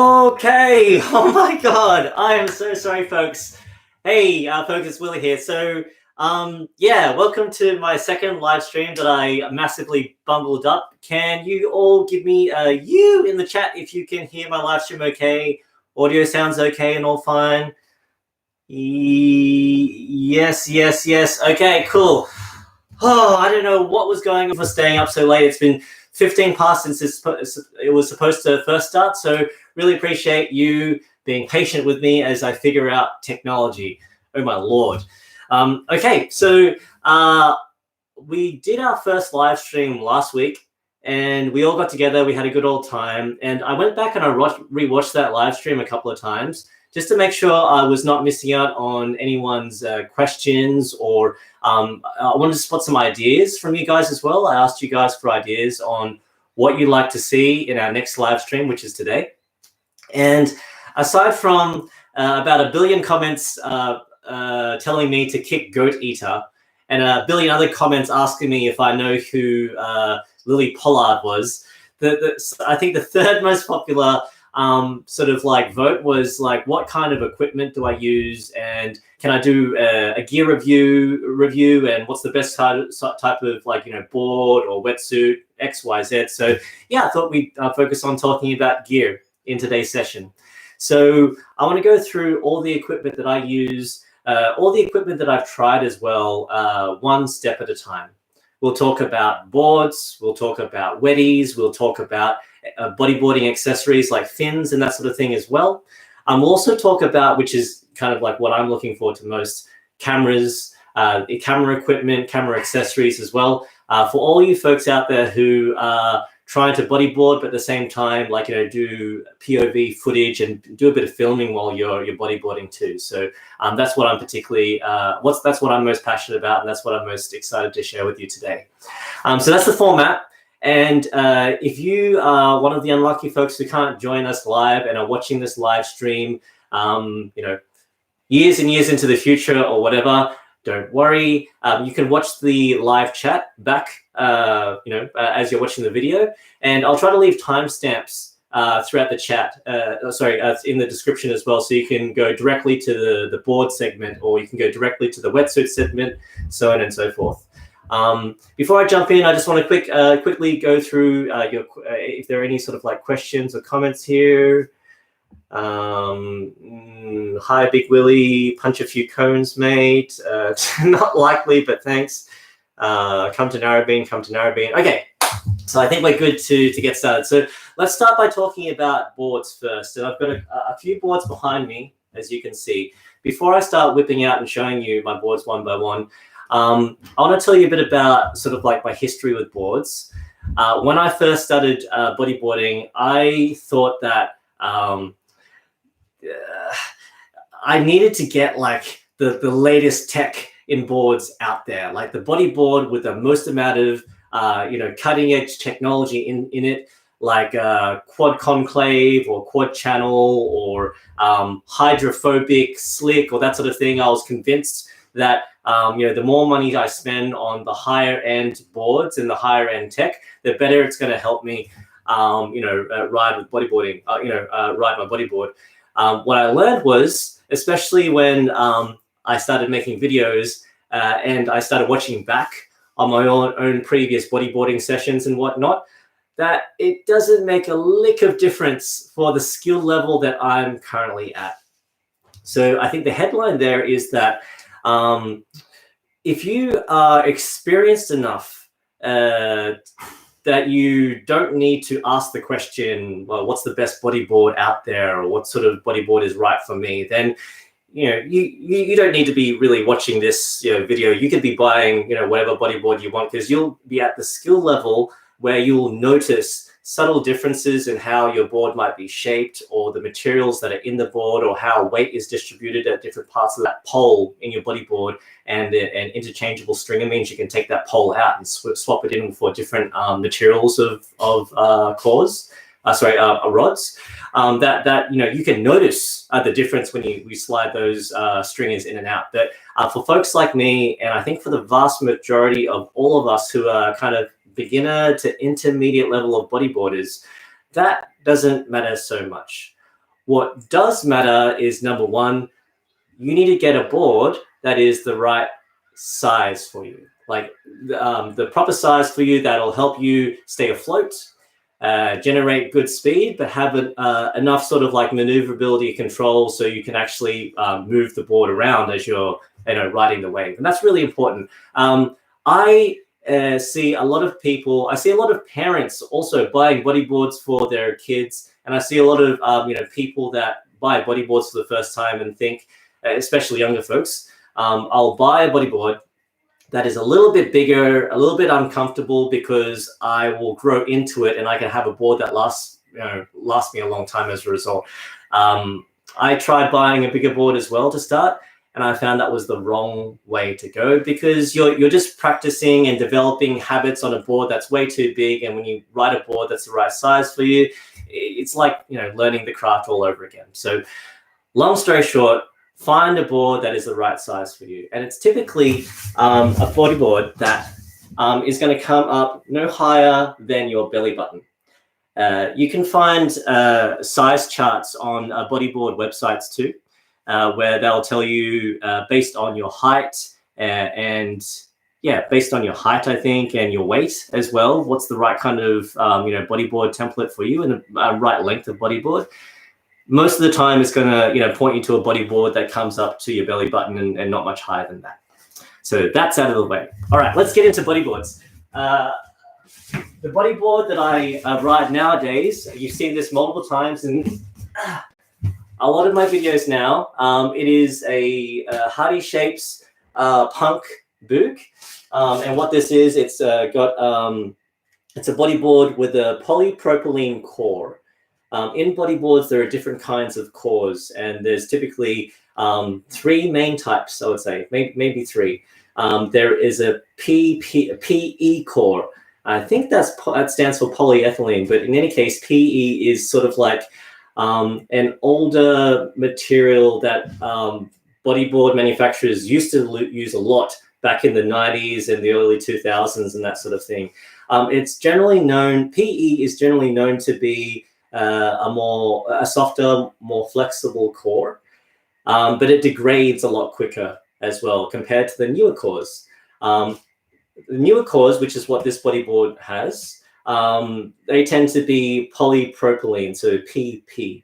Okay, oh my god, I am so sorry, folks. Hey, folks, it's Willy here. So, yeah, welcome to my second live stream that I massively bumbled up. Can you all give me a Yeww in the chat if you can hear my live stream okay? Audio sounds okay and all fine? Yes. Okay, cool. Oh, I don't know what was going on for staying up so late. It's been 15 past since it was supposed to first start, so really appreciate you being patient with me as I figure out technology. Oh my lord. Okay, so we did our first live stream last week, and we all got together. We had a good old time, and I went back and I rewatched that live stream a couple of times just to make sure I was not missing out on anyone's questions, or I wanted to spot some ideas from you guys as well. I asked you guys for ideas on what you'd like to see in our next live stream, which is today. And aside from about 1 billion comments telling me to kick Goat Eater, and 1 billion other comments asking me if I know who Lily Pollard was, I think the third most popular sort of like vote was like, what kind of equipment do I use, and can I do a gear review, and what's the best type of, like, you know, board or wetsuit, XYZ. So yeah, I thought we'd focus on talking about gear in today's session. So I want to go through all the equipment that I use, all the equipment that I've tried as well, one step at a time. We'll talk about boards, we'll talk about wetties, we'll talk about bodyboarding accessories like fins and that sort of thing as well. We'll also talk about, which is kind of like what I'm looking forward to most, cameras, camera equipment, camera accessories as well. For all you folks out there who are trying to bodyboard, but at the same time, like, you know, do POV footage and do a bit of filming while you're bodyboarding too. So that's what I'm particularly, that's what I'm most passionate about, and that's what I'm most excited to share with you today. So that's the format. And if you are one of the unlucky folks who can't join us live and are watching this live stream, you know, years and years into the future or whatever, don't worry. You can watch the live chat back, you know, as you're watching the video, and I'll try to leave timestamps throughout the chat. In the description as well, so you can go directly to the board segment, or you can go directly to the wetsuit segment, so on and so forth. Before I jump in, I just want to quickly go through if there are any sort of like questions or comments here. Hi, Big Willy, punch a few cones, mate. Not likely, but thanks. Come to Narrabeen. Okay, so I think we're good to get started. So let's start by talking about boards first. And I've got a few boards behind me, as you can see. Before I start whipping out and showing you my boards one by one, I want to tell you a bit about sort of like my history with boards. When I first started bodyboarding, I thought that I needed to get like the latest tech in boards out there, like the bodyboard with the most amount of you know, cutting edge technology in it, like quad concave or quad channel or hydrophobic slick or that sort of thing. I was convinced that you know, the more money I spend on the higher end boards and the higher end tech, the better it's going to help me you know, ride with bodyboarding, you know, ride my bodyboard. What I learned was, especially when I started making videos and I started watching back on my own previous bodyboarding sessions and whatnot, that it doesn't make a lick of difference for the skill level that I'm currently at. So I think the headline there is that if you are experienced enough that you don't need to ask the question, well, what's the best bodyboard out there, or what sort of bodyboard is right for me, then you know, you don't need to be really watching this, you know, video. You could be buying, you know, whatever bodyboard you want, because you'll be at the skill level where you'll notice subtle differences in how your board might be shaped, or the materials that are in the board, or how weight is distributed at different parts of that pole in your bodyboard. And an interchangeable stringer means you can take that pole out and swap it in for different materials of rods. That you know, you can notice the difference when we slide those stringers in and out. But for folks like me, and I think for the vast majority of all of us who are kind of beginner to intermediate level of bodyboarders, that doesn't matter so much. What does matter is, number one, you need to get a board that is the right size for you, like the proper size for you that'll help you stay afloat, generate good speed, but have enough sort of like maneuverability control so you can actually move the board around as you're riding the wave. And that's really important. I see a lot of people, I see a lot of parents also buying bodyboards for their kids, and I see a lot of people that buy bodyboards for the first time and think, especially younger folks, I'll buy a bodyboard that is a little bit bigger, a little bit uncomfortable, because I will grow into it and I can have a board that lasts me a long time as a result. I tried buying a bigger board as well to start, and I found that was the wrong way to go, because you're just practicing and developing habits on a board that's way too big. And when you ride a board that's the right size for you, it's like learning the craft all over again. So long story short, find a board that is the right size for you. And it's typically a bodyboard that is going to come up no higher than your belly button. You can find size charts on bodyboard websites too, where they'll tell you based on your height based on your height, I think, and your weight as well, what's the right kind of bodyboard template for you, and the right length of bodyboard. Most of the time it's going to point you to a bodyboard that comes up to your belly button and not much higher than that. So that's out of the way. All right, let's get into bodyboards. The bodyboard that I ride nowadays, you've seen this multiple times in a lot of my videos now. It is a Hardy Shapes Punk Book. And what this is, it's a bodyboard with a polypropylene core. In bodyboards, there are different kinds of cores, and there's typically 3 main types, I would say, maybe 3. There is a PE core. I think that stands for polyethylene, but in any case, PE is sort of like an older material that bodyboard manufacturers used to use a lot back in the 90s and the early 2000s and that sort of thing. It's generally known, PE is generally known to be a softer, more flexible core, but it degrades a lot quicker as well compared to the newer cores. The newer cores, which is what this bodyboard has, they tend to be polypropylene, so PP.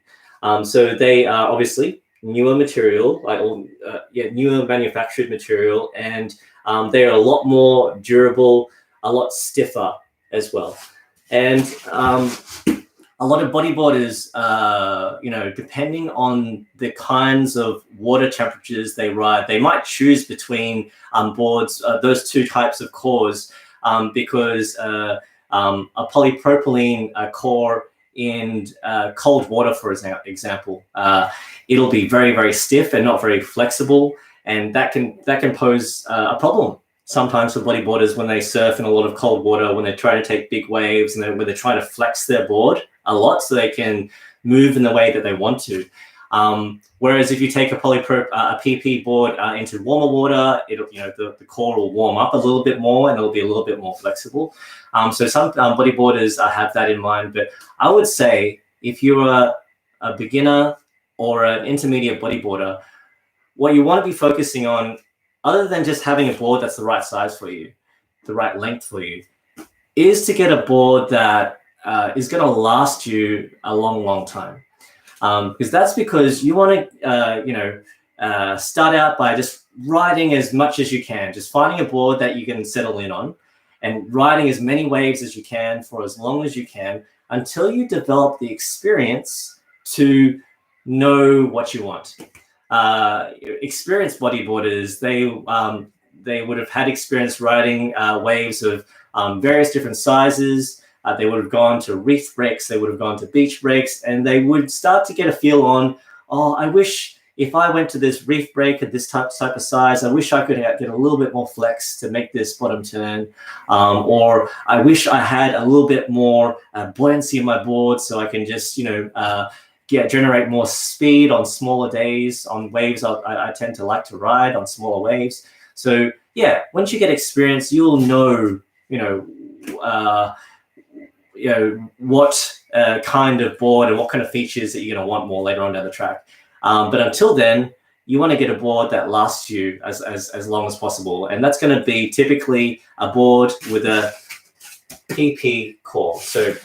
So they are obviously newer material, newer manufactured material, and they are a lot more durable, a lot stiffer as well. And a lot of bodyboarders, depending on the kinds of water temperatures they ride, they might choose between boards, those 2 types of cores, because a polypropylene core in cold water, for example, it'll be very, very stiff and not very flexible, and that can pose a problem sometimes for bodyboarders when they surf in a lot of cold water, when they try to take big waves, and when they're trying to flex their board a lot so they can move in the way that they want to. Whereas if you take a PP board into warmer water, it'll the core will warm up a little bit more and it'll be a little bit more flexible. So some bodyboarders have that in mind. But I would say if you're a beginner or an intermediate bodyboarder, what you want to be focusing on, other than just having a board that's the right size for you, the right length for you, is to get a board that is going to last you a long, long time. Because you want to, start out by just riding as much as you can, just finding a board that you can settle in on and riding as many waves as you can for as long as you can until you develop the experience to know what you want. Experienced bodyboarders, they would have had experience riding waves of various different sizes. They would have gone to reef breaks, they would have gone to beach breaks, and they would start to get a feel on, I wish if I went to this reef break at this type of size, I wish I could get a little bit more flex to make this bottom turn. Or I wish I had a little bit more buoyancy in my board so I can just, generate more speed on smaller days, on waves I tend to like to ride on smaller waves. So yeah, once you get experience, you'll know, what kind of board and what kind of features that you're going to want more later on down the track. But until then, you want to get a board that lasts you as long as possible. And that's going to be typically a board with a PP core. So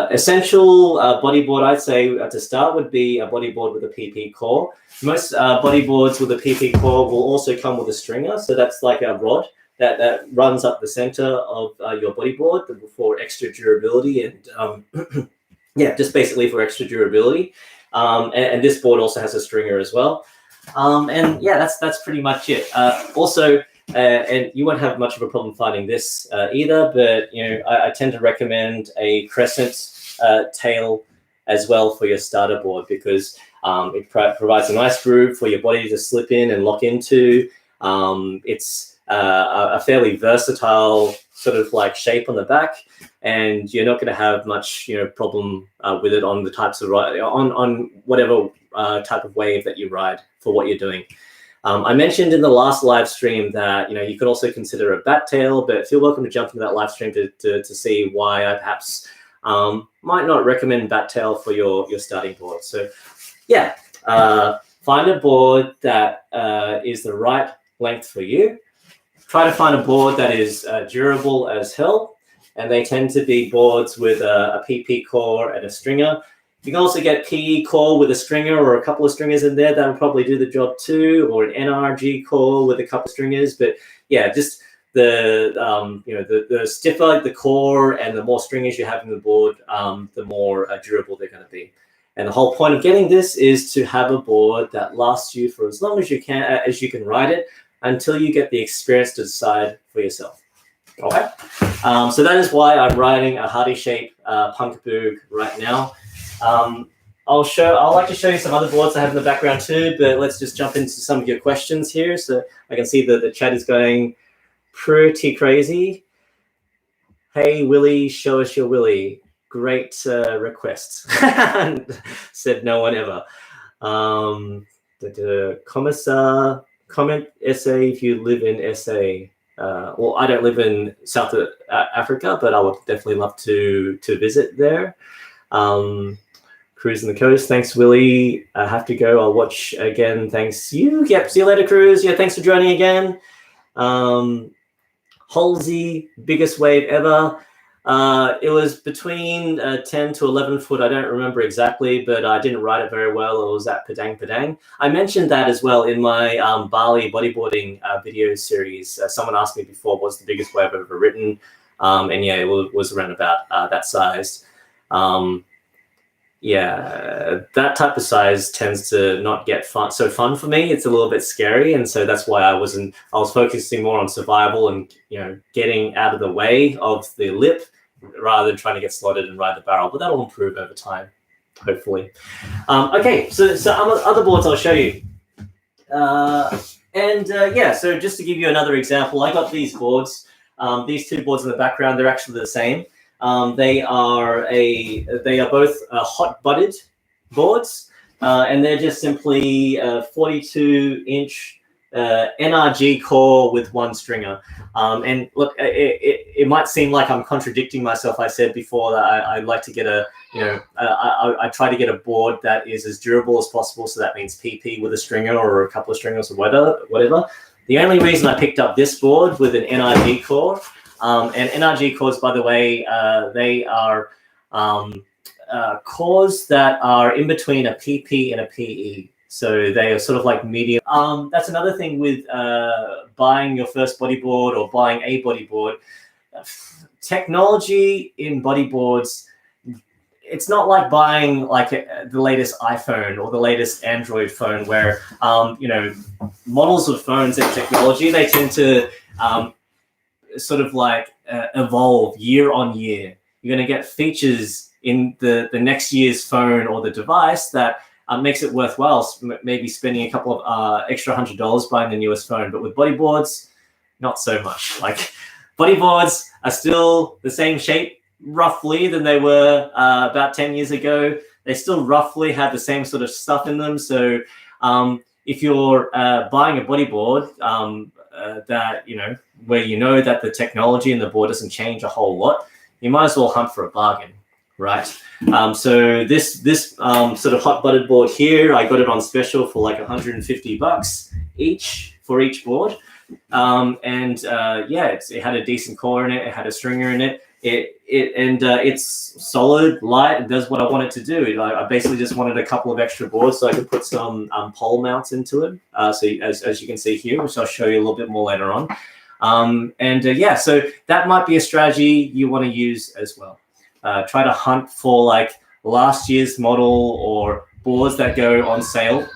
essential bodyboard, I'd say to start, would be a bodyboard with a PP core. Most bodyboards with a PP core will also come with a stringer. So that's like a rod that runs up the center of your bodyboard for extra durability and yeah, just basically for extra durability. And this board also has a stringer as well. And yeah, that's pretty much it. Also, and you won't have much of a problem finding this either, but you know, I tend to recommend a crescent tail as well for your starter board, because it provides a nice groove for your body to slip in and lock into. It's a fairly versatile sort of like shape on the back, and you're not going to have much, you know, problem with it on the types of ride, on whatever type of wave that you ride for what you're doing. I mentioned in the last live stream that, you know, you could also consider a bat tail, but feel welcome to jump into that live stream to see why I perhaps might not recommend bat tail for your starting board. So yeah, find a board that is the right length for you. Try to find a board that is durable as hell, and they tend to be boards with a PP core and a stringer. You can also get PE core with a stringer or a couple of stringers in there. That'll probably do the job too, or an NRG core with a couple of stringers. But yeah, just the you know, the stiffer the core and the more stringers you have in the board, the more durable they're going to be. And the whole point of getting this is to have a board that lasts you for as long as you can ride it, until you get the experience to decide for yourself. Okay, so that is why I'm riding a Hardy Shape Punkaboo right now. I'll like to show you some other boards I have in the background too, but let's just jump into some of your questions here. So I can see that the chat is going pretty crazy. Hey, Willy, show us your Willy. Great request. Said no one ever. Commissar, comment SA if you live in SA. Well, I don't live in South Africa, but I would definitely love to visit there. Cruising the coast. Thanks, Willy. I have to go. I'll watch again. Thanks. Yep. See you later, Cruz. Yeah, thanks for joining again. Halsey, biggest wave ever. It was between 10 to 11 foot. I don't remember exactly, but I didn't ride it very well. It was at Padang Padang. I mentioned that as well in my Bali bodyboarding video series. Someone asked me before, what's the biggest wave I've ever ridden? And yeah, it was around about that size. Yeah, that type of size tends to not get fun for me. It's a little bit scary, and so that's why I was focusing more on survival and, you know, getting out of the way of the lip rather than trying to get slotted and ride the barrel. But that'll improve over time, hopefully. Okay, so other boards I'll show you. Yeah, so just to give you another example, I got these boards. These two boards in the background, they're actually the same. They are both hot-butted boards, and they're just simply 42-inch NRG core with one stringer. And look, it might seem like I'm contradicting myself. I said before that I like to get I try to get a board that is as durable as possible. So that means PP with a stringer or a couple of stringers or whatever. The only reason I picked up this board with an NRG core, and NRG cores, by the way, they are cores that are in between a PP and a PE. So they are sort of like medium. That's another thing with buying your first bodyboard or buying a bodyboard. Technology in bodyboards, it's not like buying like the latest iPhone or the latest Android phone where, you know, models of phones and technology, they tend to sort of like evolve year on year. You're going to get features in the next year's phone or the device that makes it worthwhile maybe spending a couple of extra $100 buying the newest phone. But with bodyboards, not so much. Like, bodyboards are still the same shape roughly than they were about 10 years ago. They still roughly have the same sort of stuff in them. So if you're buying a bodyboard that, you know, where you know that the technology in the board doesn't change a whole lot, you might as well hunt for a bargain right? So this sort of hot butted board here, I got it on special for like $150 each for each board. Yeah, it had a decent core in it. It had a stringer in it. It's solid, light, and does what I want it to do. I basically just wanted a couple of extra boards so I could put some pole mounts into it. So as you can see here, which I'll show you a little bit more later on. Yeah, so that might be a strategy you want to use as well. Try to hunt for like last year's model or boards that go on sale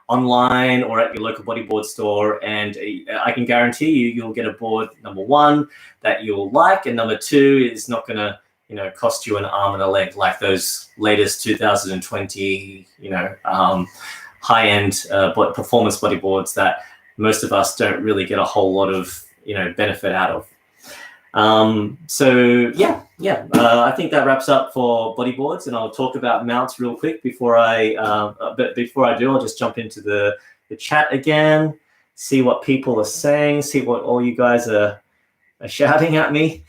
online or at your local bodyboard store, and I can guarantee you'll get a board, number one, that you'll like, and number two is not going to cost you an arm and a leg like those latest 2020 high-end performance bodyboards that most of us don't really get a whole lot of benefit out of. I think that wraps up for bodyboards, and I'll talk about mounts real quick before I do, I'll just jump into the chat again, see what people are saying, see what all you guys are shouting at me.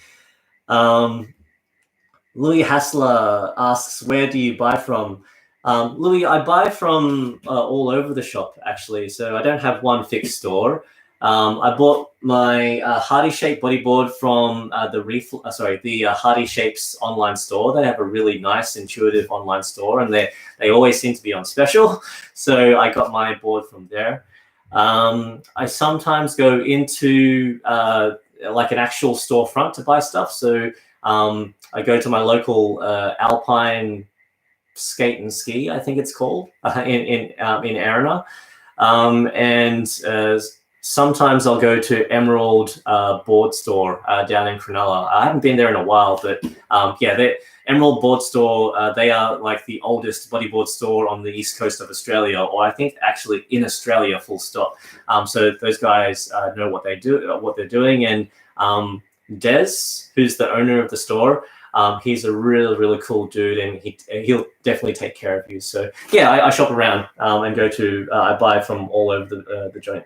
Louis Hassler asks, where do you buy from? Louis, I buy from all over the shop actually, so I don't have one fixed store. I bought my Hardy Shape bodyboard from the Hardy Shapes online store. They have a really nice, intuitive online store, and they always seem to be on special. So I got my board from there. I sometimes go into like an actual storefront to buy stuff. So I go to my local Alpine Skate and Ski, I think it's called, in Arena, sometimes I'll go to Emerald Board Store down in Cronulla. I haven't been there in a while, but the Emerald Board Store, they are like the oldest bodyboard store on the east coast of Australia, or I think actually in Australia, full stop. So those guys know what they do, what they're doing, and Des, who's the owner of the store, he's a really, really cool dude, and he'll definitely take care of you. So yeah, I shop around and go to I buy from all over the joint.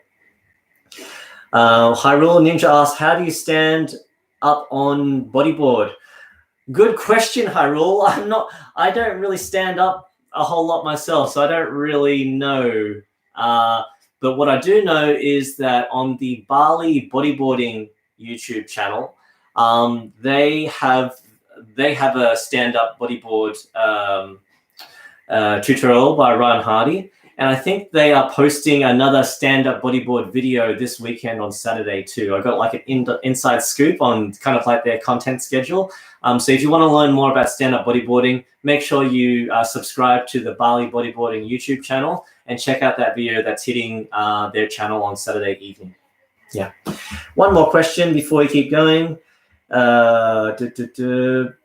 Hyrule Ninja asks, how do you stand up on bodyboard? Good question, Hyrule. I don't really stand up a whole lot myself, so I don't really know. But what I do know is that on the Bali Bodyboarding YouTube channel, they have a stand-up bodyboard tutorial by Ryan Hardy. And I think they are posting another stand-up bodyboard video this weekend on Saturday too. I got like an inside scoop on kind of like their content schedule. So if you want to learn more about stand-up bodyboarding, make sure you subscribe to the Bali Bodyboarding YouTube channel and check out that video that's hitting their channel on Saturday evening. Yeah. One more question before we keep going.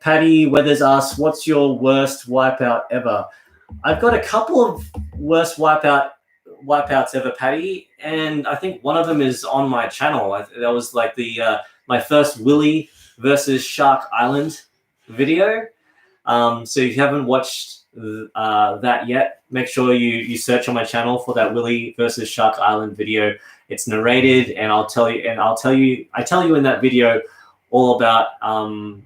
Patty Weathers asks, what's your worst wipeout ever? I've got a couple of worst wipeouts ever, Patty, and I think one of them is on my channel. That was like my first Willy versus Shark Island video. So if you haven't watched that yet, make sure you search on my channel for that Willy versus Shark Island video. It's narrated, and I tell you in that video all about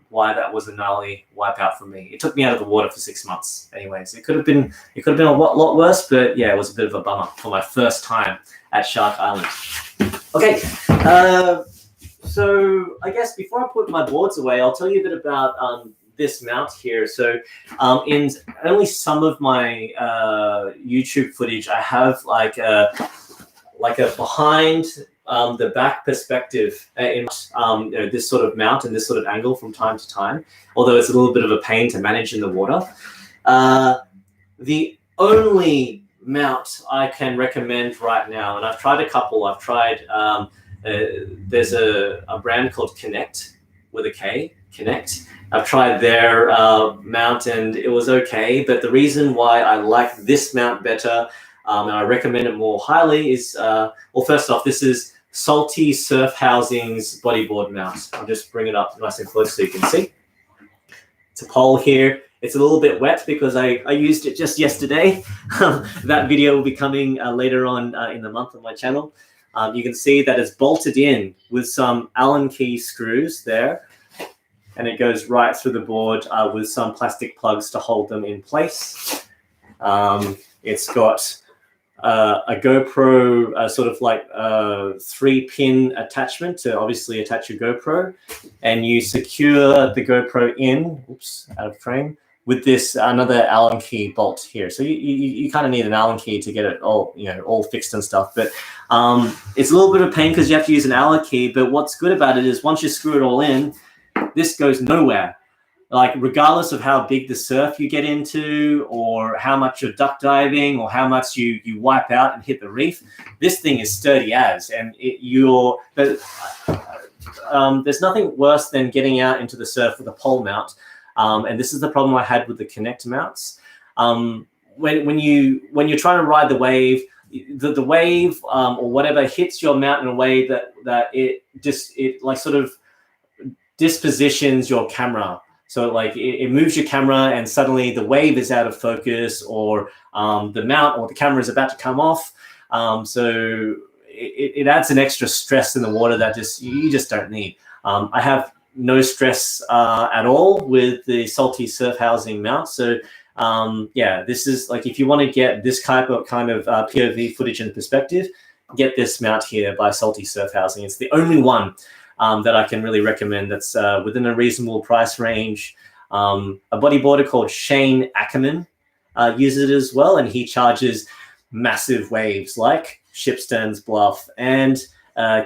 why that was a gnarly wipeout for me. It took me out of the water for 6 months. Anyways, it could have been a lot worse, but yeah, it was a bit of a bummer for my first time at Shark Island. Okay, so I guess before I put my boards away, I'll tell you a bit about this mount here. So in only some of my YouTube footage, I have like a behind the back perspective in this sort of mount and this sort of angle from time to time, although it's a little bit of a pain to manage in the water. The only mount I can recommend right now, and I've tried a couple. I've tried, there's a brand called Connect with a K, Connect. I've tried their mount and it was okay, but the reason why I like this mount better and I recommend it more highly is, well, first off, this is Salty Surf Housing's bodyboard mount. I'll just bring it up nice and close so you can see. It's a pole here. It's a little bit wet because I used it just yesterday. That video will be coming later on in the month on my channel. You can see that it's bolted in with some Allen key screws there. and it goes right through the board with some plastic plugs to hold them in place. It's got a GoPro sort of like 3-pin attachment to obviously attach your GoPro, and you secure the GoPro in, oops, out of frame, with this another Allen key bolt here. So you kind of need an Allen key to get it all, you know, all fixed and stuff. But it's a little bit of pain because you have to use an Allen key. But what's good about it is once you screw it all in, this goes nowhere. Like regardless of how big the surf you get into, or how much you're duck diving, or how much you wipe out and hit the reef, this thing is sturdy as. And there's nothing worse than getting out into the surf with a pole mount. And this is the problem I had with the Connect mounts. When you're trying to ride the wave, the wave or whatever hits your mount in a way that it like sort of dispositions your camera. So like it moves your camera, and suddenly the wave is out of focus, or the mount or the camera is about to come off. So it adds an extra stress in the water that you just don't need. I have no stress at all with the Salty surf housing mount. So yeah, this is like, if you want to get this kind of POV footage and perspective, get this mount here by Salty surf housing. It's the only one that I can really recommend that's within a reasonable price range. A bodyboarder called Shane Ackerman uses it as well, and he charges massive waves like Shipsterns Bluff and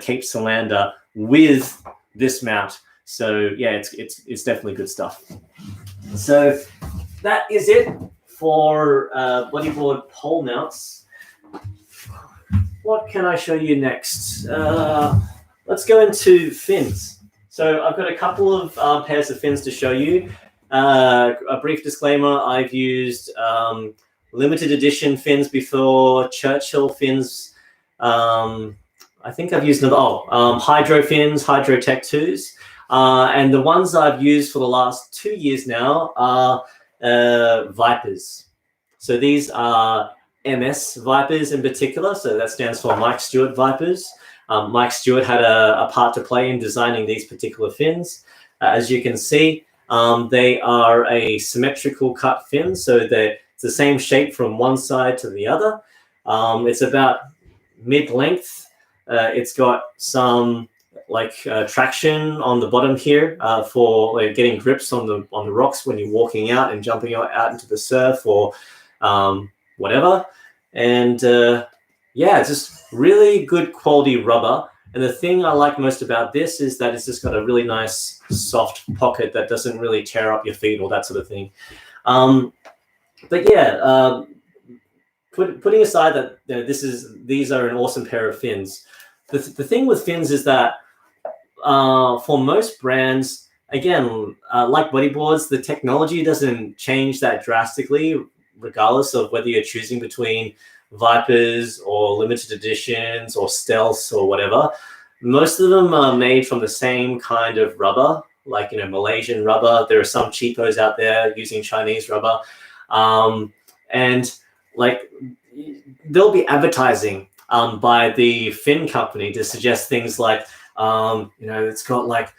Cape Solander with this mount. So yeah, it's definitely good stuff. So that is it for bodyboard pole mounts. What can I show you next? Let's go into fins. So I've got a couple of pairs of fins to show you. A brief disclaimer, I've used limited edition fins before, Churchill fins. I think I've used Hydro fins, Hydro Tech 2s. And the ones I've used for the last 2 years now are Vipers. So these are MS Vipers in particular. So that stands for Mike Stewart Vipers. Mike Stewart had a part to play in designing these particular fins. As you can see, they are a symmetrical cut fin, so it's the same shape from one side to the other. It's about mid-length. It's got some traction on the bottom here for getting grips on the rocks when you're walking out and jumping out into the surf or whatever. And yeah, it's just really good quality rubber. And the thing I like most about this is that it's just got a really nice soft pocket that doesn't really tear up your feet or that sort of thing. But yeah, putting aside that, you know, these are an awesome pair of fins. The thing with fins is that for most brands, again, like bodyboards, the technology doesn't change that drastically, regardless of whether you're choosing between Vipers or limited editions or stealths or whatever. Most of them are made from the same kind of rubber, like, you know, Malaysian rubber. There are some cheapos out there using Chinese rubber. And like, there'll be advertising by the fin company to suggest things like, you know, it's got like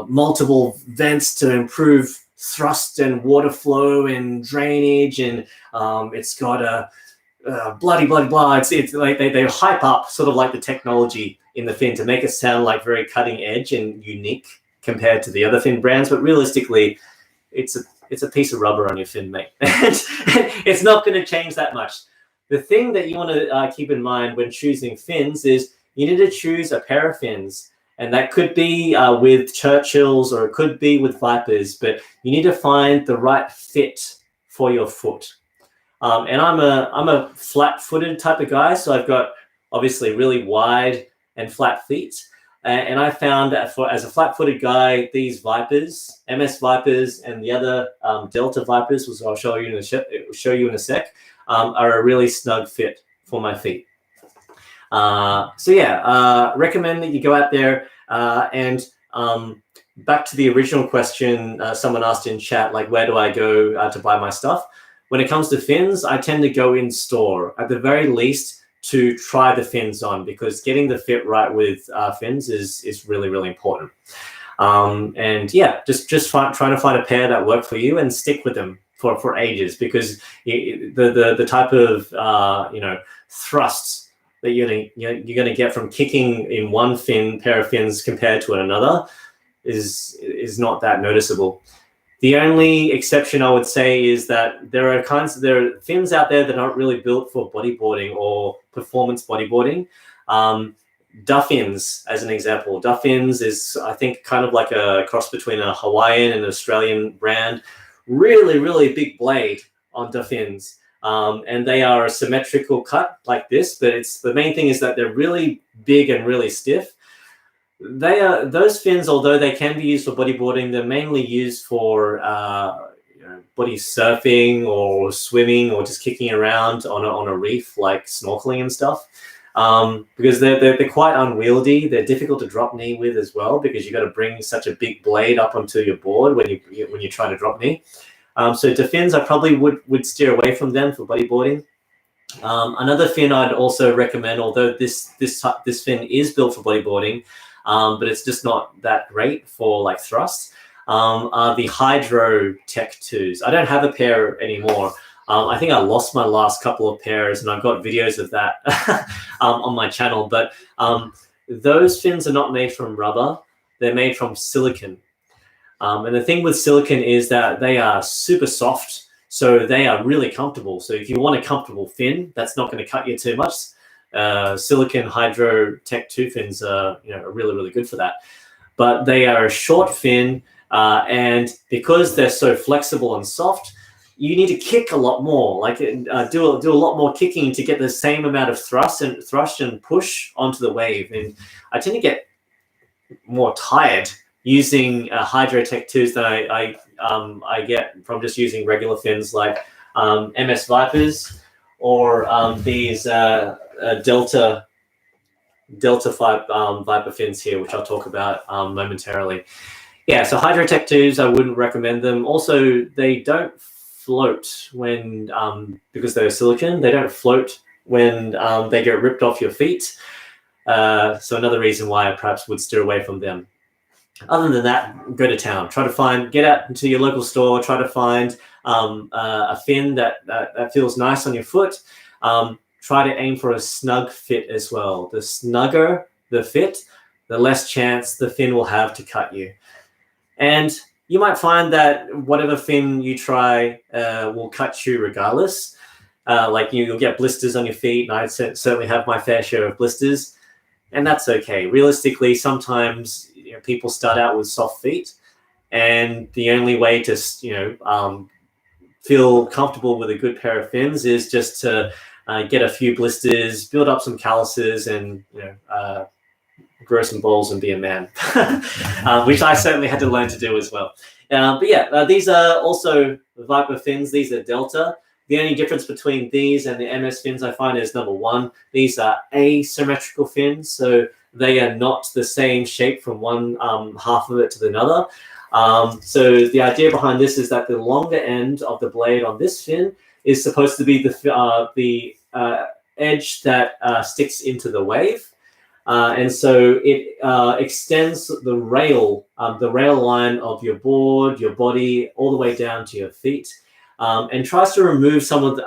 multiple vents to improve thrust and water flow and drainage, and it's got a bloody blah. It's like they hype up sort of like the technology in the fin to make it sound like very cutting edge and unique compared to the other fin brands. But realistically, it's a piece of rubber on your fin, mate. It's not going to change that much. The thing that you want to keep in mind when choosing fins is you need to choose a pair of fins. And that could be with Churchills or it could be with Vipers, but you need to find the right fit for your foot. And I'm a flat-footed type of guy, so I've got obviously really wide and flat feet. And I found that as a flat-footed guy, these Vipers, MS Vipers, and the other Delta Vipers, which I'll show you in a sec, are a really snug fit for my feet. So yeah, recommend that you go out there and back to the original question someone asked in chat, like, where do I go to buy my stuff? When it comes to fins, I tend to go in store at the very least to try the fins on, because getting the fit right with fins is really, really important. And yeah, just trying to find a pair that work for you and stick with them for ages, because the type of thrusts that you're gonna get from kicking in one pair of fins compared to another is not that noticeable. The only exception I would say is that there are fins out there that aren't really built for bodyboarding or performance bodyboarding. Duffins, as an example. Duffins is, I think, kind of like a cross between a Hawaiian and Australian brand. Really, really big blade on Duffins. And they are a symmetrical cut like this, but the main thing is that they're really big and really stiff. Those fins, although they can be used for bodyboarding, they're mainly used for body surfing or swimming or just kicking around on a reef, like snorkeling and stuff. Because they're quite unwieldy. They're difficult to drop knee with as well, because you got to bring such a big blade up onto your board when you're trying to drop knee. So Duffins, I probably would steer away from them for bodyboarding. Another fin I'd also recommend, although this fin is built for bodyboarding, but it's just not that great for like thrust, are the Hydro Tech 2s. I don't have a pair anymore. I think I lost my last couple of pairs, and I've got videos of that on my channel. But those fins are not made from rubber. They're made from silicon. And the thing with silicon is that they are super soft, so they are really comfortable. So if you want a comfortable fin that's not going to cut you too much, silicon Hydro Tech 2 fins are really, really good for that. But they are a short fin, and because they're so flexible and soft, you need to kick a lot more, like do a lot more kicking to get the same amount of thrust and push onto the wave. And I tend to get more tired using Hydro Tech 2s than I get from just using regular fins like MS Vipers or these Delta Viper fins here, which I'll talk about momentarily. Yeah, so Hydro Tech 2s, I wouldn't recommend them. Also, they don't float when because they're silicon. They don't float when they get ripped off your feet. So another reason why I perhaps would steer away from them. Other than that, go to town. Get out into your local store. Try to find a fin that feels nice on your foot. Try to aim for a snug fit as well. The snugger the fit, the less chance the fin will have to cut you. And you might find that whatever fin you try will cut you regardless. Like you'll get blisters on your feet, and I certainly have my fair share of blisters, and that's okay. Realistically, sometimes people start out with soft feet, and the only way to feel comfortable with a good pair of fins is just to get a few blisters, build up some calluses, and grow some balls and be a man, which I certainly had to learn to do as well. But yeah, these are also Viper fins. These are Delta. The only difference between these and the MS fins I find is, number one, these are asymmetrical fins, so they are not the same shape from one half of it to another. So the idea behind this is that the longer end of the blade on this fin is supposed to be the edge that sticks into the wave. And so it extends the rail line of your board, your body, all the way down to your feet, and tries to remove some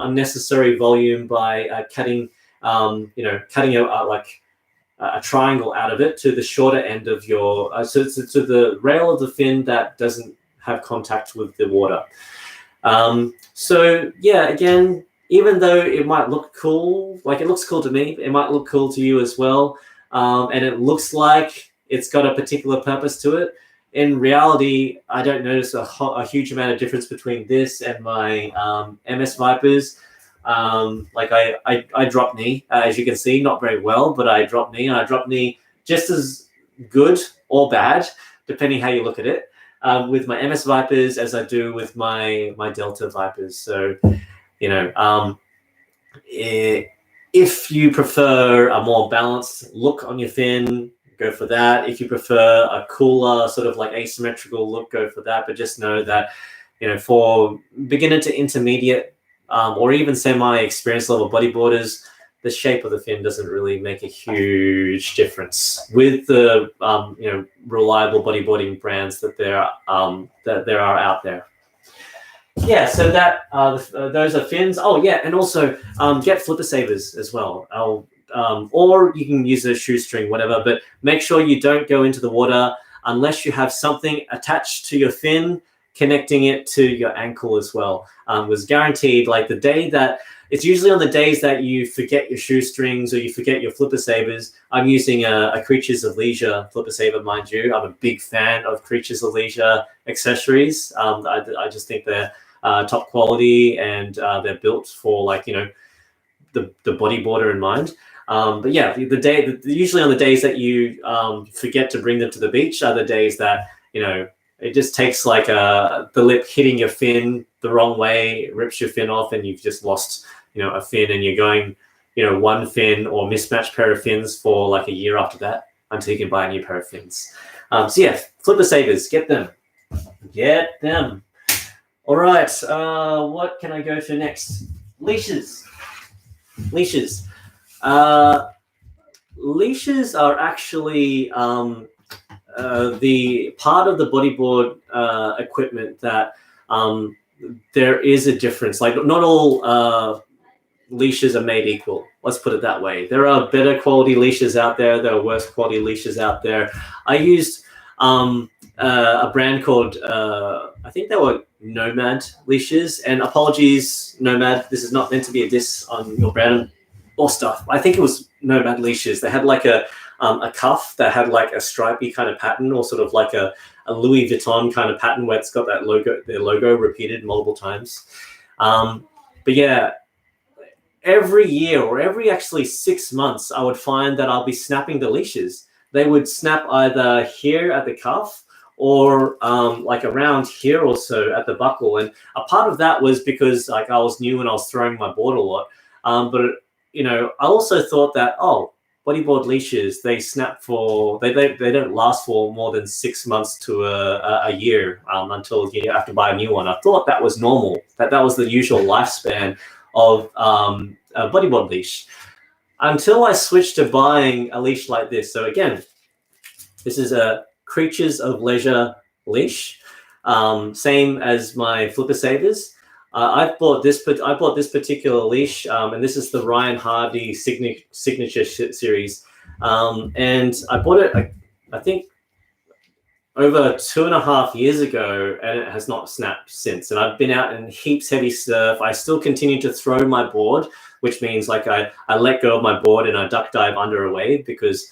unnecessary volume by cutting a triangle out of it to the shorter end of your, so the rail of the fin that doesn't have contact with the water. So yeah, again, even though it might look cool, like it looks cool to me, it might look cool to you as well. And it looks like it's got a particular purpose to it. In reality, I don't notice a huge amount of difference between this and my MS Vipers. Like I drop knee, as you can see, not very well, but I drop knee, and I drop knee just as good or bad, depending how you look at it, with my MS Vipers as I do with my Delta Vipers. So, if you prefer a more balanced look on your fin, go for that. If you prefer a cooler, sort of like asymmetrical look, go for that. But just know that, for beginner to intermediate or even semi-experienced level bodyboarders, the shape of the fin doesn't really make a huge difference with the reliable bodyboarding brands that there are out there. Yeah, so that those are fins. Oh yeah, and also get flipper savers as well. Or you can use a shoestring, whatever. But make sure you don't go into the water unless you have something attached to your fin, connecting it to your ankle as well. Was guaranteed, like the day that, it's usually on the days that you forget your shoestrings or you forget your flipper savers. I'm using a Creatures of Leisure flipper saver, mind you. I'm a big fan of Creatures of Leisure accessories. I just think they're top quality, and they're built for, like, the bodyboarder in mind. But yeah, usually on the days that you forget to bring them to the beach are the days that, it just takes like the lip hitting your fin the wrong way, it rips your fin off, and you've just lost, a fin, and you're going, one fin or mismatched pair of fins for like a year after that until you can buy a new pair of fins. So yeah, flipper savers, get them. Get them. All right, what can I go to next? Leashes. Leashes. Leashes are actually the part of the bodyboard equipment that there is a difference. Like, not all leashes are made equal. Let's put it that way. There are better quality leashes out there. There are worse quality leashes out there. I used a brand called, I think they were Nomad leashes. And apologies, Nomad, this is not meant to be a diss on your brand or stuff. I think it was Nomad leashes. They had like a cuff that had like a stripy kind of pattern, or sort of like a Louis Vuitton kind of pattern where it's got that logo, their logo repeated multiple times. But yeah, every year, or every actually 6 months, I would find that I'll be snapping the leashes. They would snap either here at the cuff, or like around here or so at the buckle. And a part of that was because, like, I was new and I was throwing my board a lot. But I also thought that, bodyboard leashes, they snap for, they don't last for more than 6 months to a year until you have to buy a new one. I thought that was normal, that was the usual lifespan of a bodyboard leash, until I switched to buying a leash like this. So again, this is a Creatures of Leisure leash, same as my flipper savers. I bought this particular leash, and this is the Ryan Hardy signature series, and I bought it, I think, over 2.5 years ago, and it has not snapped since. And I've been out in heaps heavy surf. I still continue to throw my board, which means like I let go of my board and I duck dive under a wave, because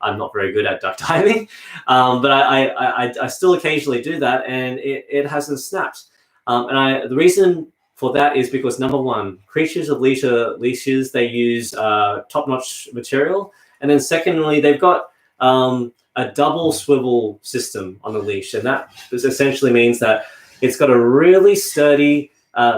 I'm not very good at duck diving, but I still occasionally do that, and it hasn't snapped. And the reason for that is because, number one, Creatures of Leisure leashes, they use top-notch material, and then secondly, they've got a double swivel system on the leash, and that essentially means that it's got a really sturdy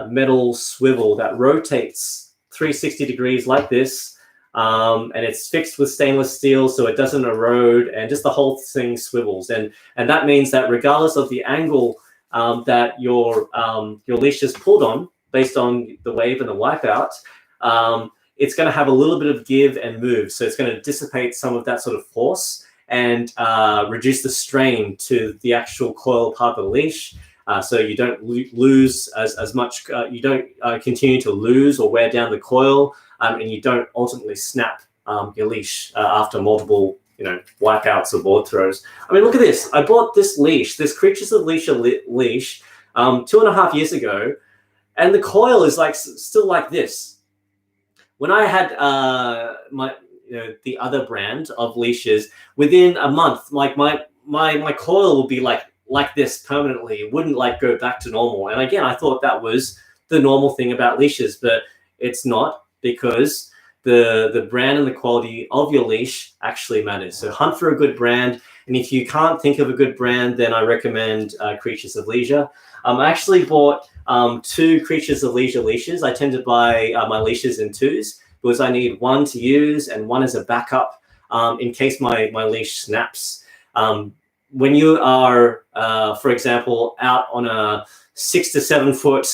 metal swivel that rotates 360 degrees like this, and it's fixed with stainless steel so it doesn't erode, and just the whole thing swivels, and that means that regardless of the angle that your leash is pulled on, based on the wave and the wipeout, it's going to have a little bit of give and move, so it's going to dissipate some of that sort of force and reduce the strain to the actual coil part of the leash, so you don't lose as much, you don't continue to lose or wear down the coil, and you don't ultimately snap your leash after multiple wipeouts or board throws. I mean, look at this. I bought this leash, this Creatures of Leisure leash, 2.5 years ago, and the coil is like still like this. When I had the other brand of leashes, within a month, like my coil will be like this permanently. It wouldn't like go back to normal. And again, I thought that was the normal thing about leashes, but it's not, because the brand and the quality of your leash actually matters. So hunt for a good brand, and if you can't think of a good brand, then I recommend Creatures of Leisure. I actually bought 2 Creatures of Leisure leashes. I tend to buy my leashes in 2s, because I need one to use and one as a backup in case my leash snaps. When you are, for example, out on a 6 to 7 foot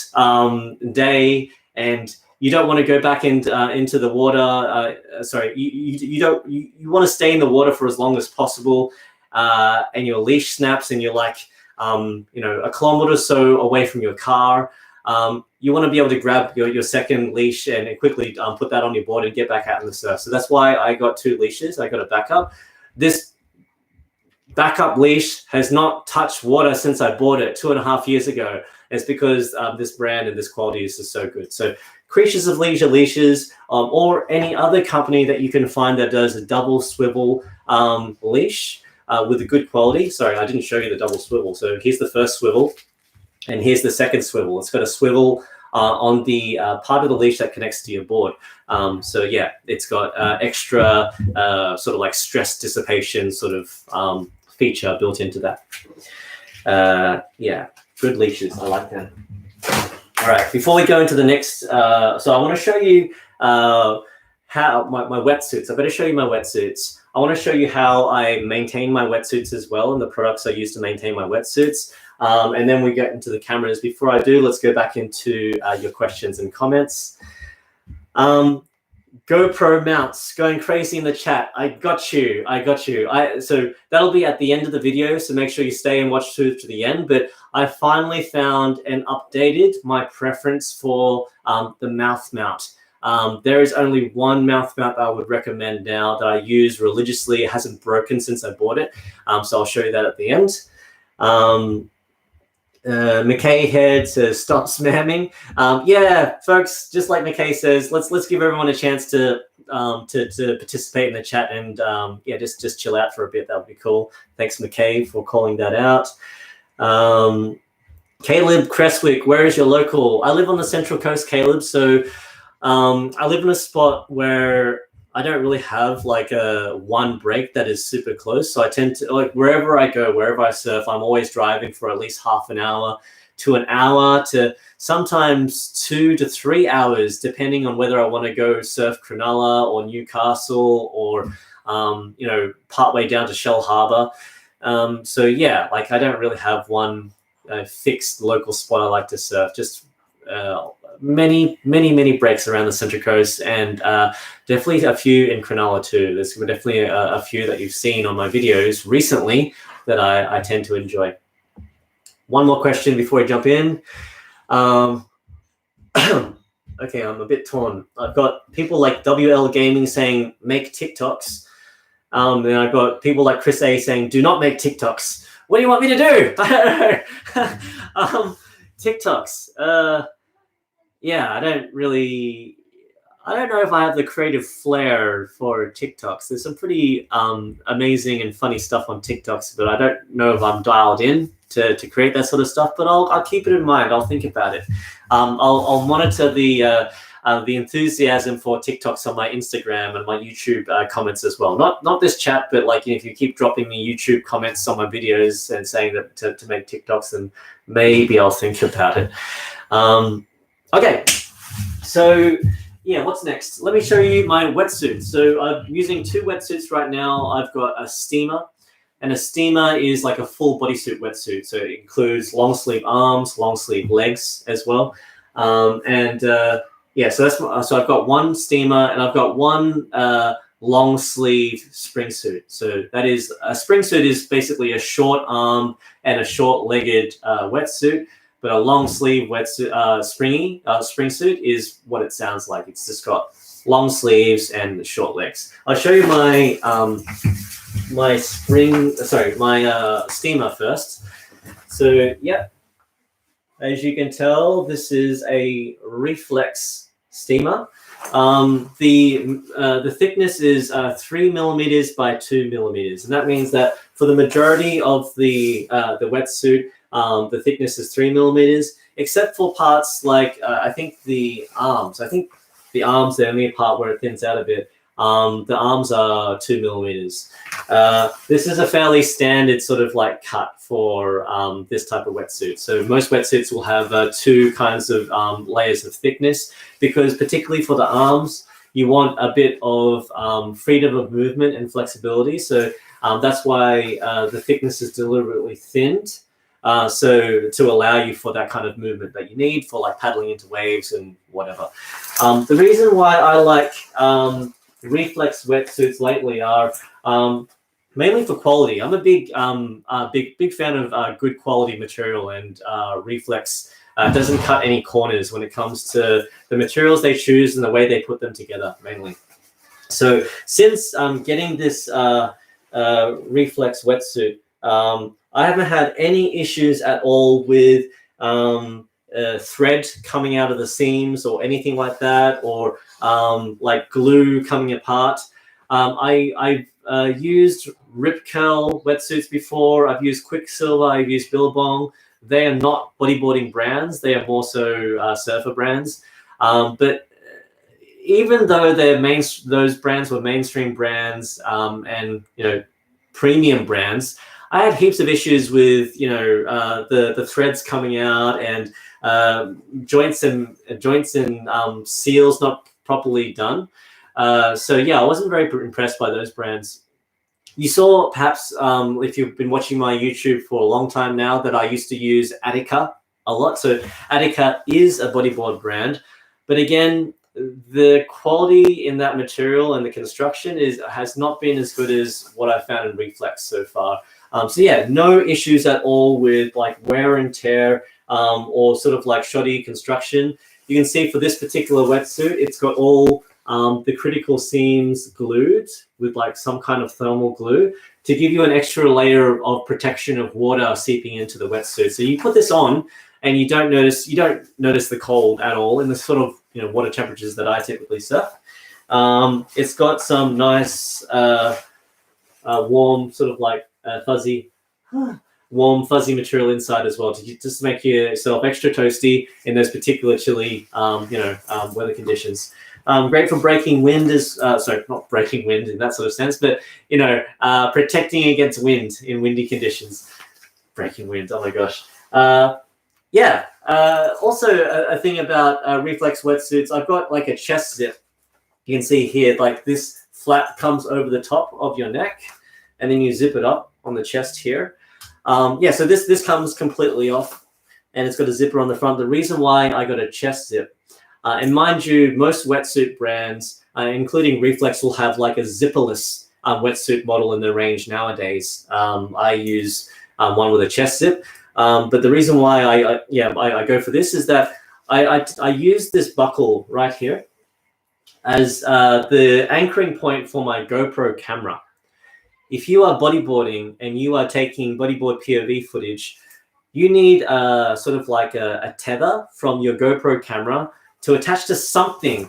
day, and you don't want to go back into the water. Sorry, you want to stay in the water for as long as possible, and your leash snaps, and you're like, you know, a kilometer or so away from your car. You want to be able to grab your second leash and quickly put that on your board and get back out in the surf. So that's why I got 2 leashes. I got a backup. This backup leash has not touched water since I bought it 2.5 years ago. It's because this brand and this quality is just so good. So Creatures of Leisure leashes, or any other company that you can find that does a double swivel leash with a good quality. Sorry, I didn't show you the double swivel. So here's the first swivel, and here's the second swivel. It's got a swivel on the part of the leash that connects to your board. So yeah, it's got extra sort of like stress dissipation sort of feature built into that. Yeah, good leashes. I like that. All right, before we go into the next, so I want to show you how my wetsuits. I better show you my wetsuits. I want to show you how I maintain my wetsuits as well, and the products I use to maintain my wetsuits. And then we get into the cameras. Before I do, let's go back into your questions and comments. GoPro Mounts going crazy in the chat. I got you. So that'll be at the end of the video, so make sure you stay and watch to the end. But I finally found and updated my preference for the mouth mount. There is only one mouth mount that I would recommend now that I use religiously. It hasn't broken since I bought it, so I'll show you that at the end. McKay Head says, stop spamming. Yeah, folks, just like McKay says, let's give everyone a chance to participate in the chat, and yeah, just chill out for a bit. That would be cool. Thanks, McKay, for calling that out. Caleb Creswick, where is your local? I live on the Central Coast, Caleb. So I live in a spot where I don't really have like a one break that is super close. So I tend to, like, wherever I go, wherever I surf, I'm always driving for at least half an hour to an hour to sometimes 2 to 3 hours, depending on whether I want to go surf Cronulla or Newcastle or, you know, partway down to Shell Harbour. So yeah, like I don't really have one fixed local spot I like to surf, just many breaks around the Central Coast, and definitely a few in Cronulla too. There's definitely a few that you've seen on my videos recently that I tend to enjoy. One more question before we jump in. Okay, I'm a bit torn. I've got people like WL Gaming saying make TikToks. And I've got people like Chris A saying do not make TikToks. What do you want me to do? I don't know. TikToks. Yeah, I don't know if I have the creative flair for TikToks. There's some pretty amazing and funny stuff on TikToks, but I don't know if I'm dialed in to create that sort of stuff, but I'll keep it in mind. I'll think about it. I'll monitor the enthusiasm for TikToks on my Instagram and my YouTube comments as well. Not this chat, but like, you know, if you keep dropping me YouTube comments on my videos and saying that to make TikToks, then maybe I'll think about it. Okay, so yeah, what's next? Let me show you my wetsuit. So I'm using 2 wetsuits right now. I've got a steamer, and a steamer is like a full bodysuit wetsuit. So it includes long sleeve arms, long sleeve legs as well. Yeah, so so I've got one steamer, and I've got one long sleeve spring suit. So that is, a spring suit is basically a short arm and a short legged wetsuit. But a long sleeve wetsuit, spring suit is what it sounds like. It's just got long sleeves and short legs. I'll show you my my steamer first. So yeah, as you can tell, this is a Reflex steamer. The thickness is 3 millimeters by 2 millimeters, and that means that for the majority of the wetsuit, the thickness is 3 millimeters, except for parts like I think the arms. I think the arms, the only part where it thins out a bit. The arms are 2 millimeters. This is a fairly standard sort of like cut for this type of wetsuit. So most wetsuits will have 2 kinds of layers of thickness, because particularly for the arms, you want a bit of freedom of movement and flexibility. So that's why the thickness is deliberately thinned. so to allow you for that kind of movement that you need for like paddling into waves and whatever. The reason why I like Reflex wetsuits lately are mainly for quality. I'm a big fan of good quality material, and Reflex doesn't cut any corners when it comes to the materials they choose and the way they put them together, mainly. So since getting this Reflex wetsuit, I haven't had any issues at all with thread coming out of the seams or anything like that, or like glue coming apart. I've used Rip Curl wetsuits before. I've used Quicksilver. I've used Billabong. They are not bodyboarding brands. They are more so surfer brands. But even though those brands were mainstream brands and premium brands, I had heaps of issues with the threads coming out and joints and seals not properly done. So yeah, I wasn't very impressed by those brands. You saw perhaps if you've been watching my YouTube for a long time now that I used to use Attica a lot. So Attica is a bodyboard brand, but again, the quality in that material and the construction has not been as good as what I found in Reflex so far. So yeah, no issues at all with like wear and tear or sort of like shoddy construction. You can see for this particular wetsuit, it's got all the critical seams glued with like some kind of thermal glue to give you an extra layer of protection of water seeping into the wetsuit. So you put this on and you don't notice the cold at all in the sort of water temperatures that I typically surf. It's got some nice warm sort of like fuzzy material inside as well to just make yourself extra toasty in those particular chilly weather conditions. Great for breaking wind sorry, not breaking wind in that sort of sense, but protecting against wind in windy conditions. Breaking wind, oh my gosh. Yeah. Also a thing about Reflex wetsuits, I've got like a chest zip. You can see here, like this flap comes over the top of your neck, and then you zip it up on the chest here. Yeah, so this comes completely off, and it's got a zipper on the front. The reason why I got a chest zip, and mind you, most wetsuit brands, including Reflex, will have like a zipperless wetsuit model in their range nowadays. I use one with a chest zip. But the reason why I go for this is that I use this buckle right here as the anchoring point for my GoPro camera. If you are bodyboarding and you are taking bodyboard POV footage, you need sort of like a tether from your GoPro camera to attach to something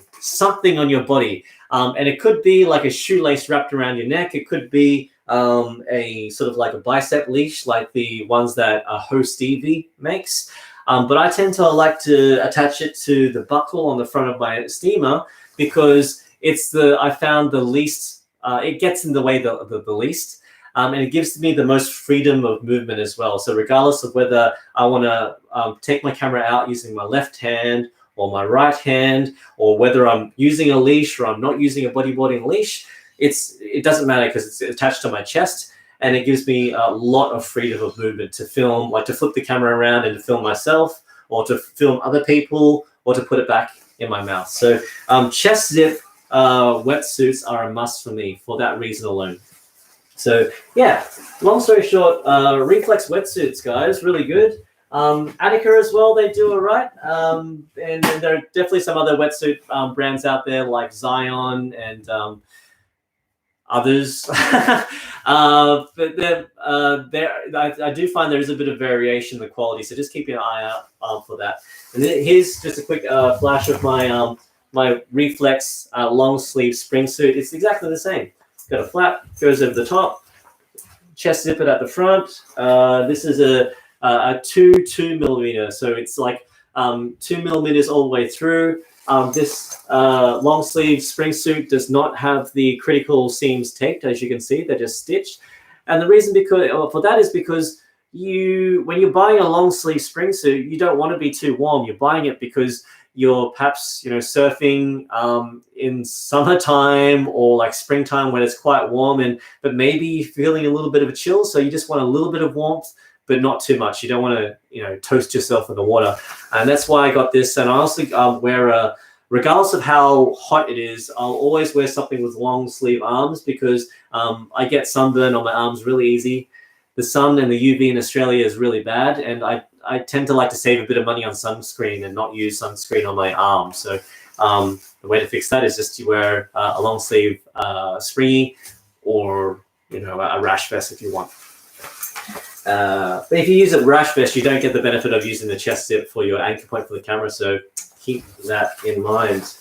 on your body. And it could be like a shoelace wrapped around your neck. It could be a sort of like a bicep leash, like the ones that Ho Stevie makes. But I tend to like to attach it to the buckle on the front of my steamer because I found the least, it gets in the way the least. And it gives me the most freedom of movement as well. So regardless of whether I want to take my camera out using my left hand or my right hand, or whether I'm using a leash or I'm not using a bodyboarding leash, it doesn't matter because it's attached to my chest, and it gives me a lot of freedom of movement to film, like to flip the camera around and to film myself, or to film other people, or to put it back in my mouth. So chest zip wetsuits are a must for me for that reason alone. So yeah, long story short, Reflex wetsuits, guys, really good. Attica as well, they do all right. And there are definitely some other wetsuit brands out there like Zion and others. But I do find there is a bit of variation in the quality, so just keep your eye out for that. And then here's just a quick flash of my my Reflex long sleeve spring suit. It's exactly the same. It's got a flap, goes over the top, chest zipper at the front. This is a 2 millimeter, so it's like 2 millimeters all the way through. This long sleeve spring suit does not have the critical seams taped, as you can see, they're just stitched. And the reason for that is because when you're buying a long sleeve spring suit, you don't want to be too warm. You're buying it because you're perhaps surfing in summertime or like springtime when it's quite warm, but maybe you're feeling a little bit of a chill, so you just want a little bit of warmth but not too much. You don't want to, you know, toast yourself in the water. And that's why I got this. And I also wear regardless of how hot it is, I'll always wear something with long sleeve arms because I get sunburn on my arms really easy. The sun and the UV in Australia is really bad, and I tend to like to save a bit of money on sunscreen and not use sunscreen on my arms. So the way to fix that is just to wear a long sleeve springy, or, you know, a rash vest if you want. But if you use a rash vest, you don't get the benefit of using the chest zip for your anchor point for the camera. So keep that in mind.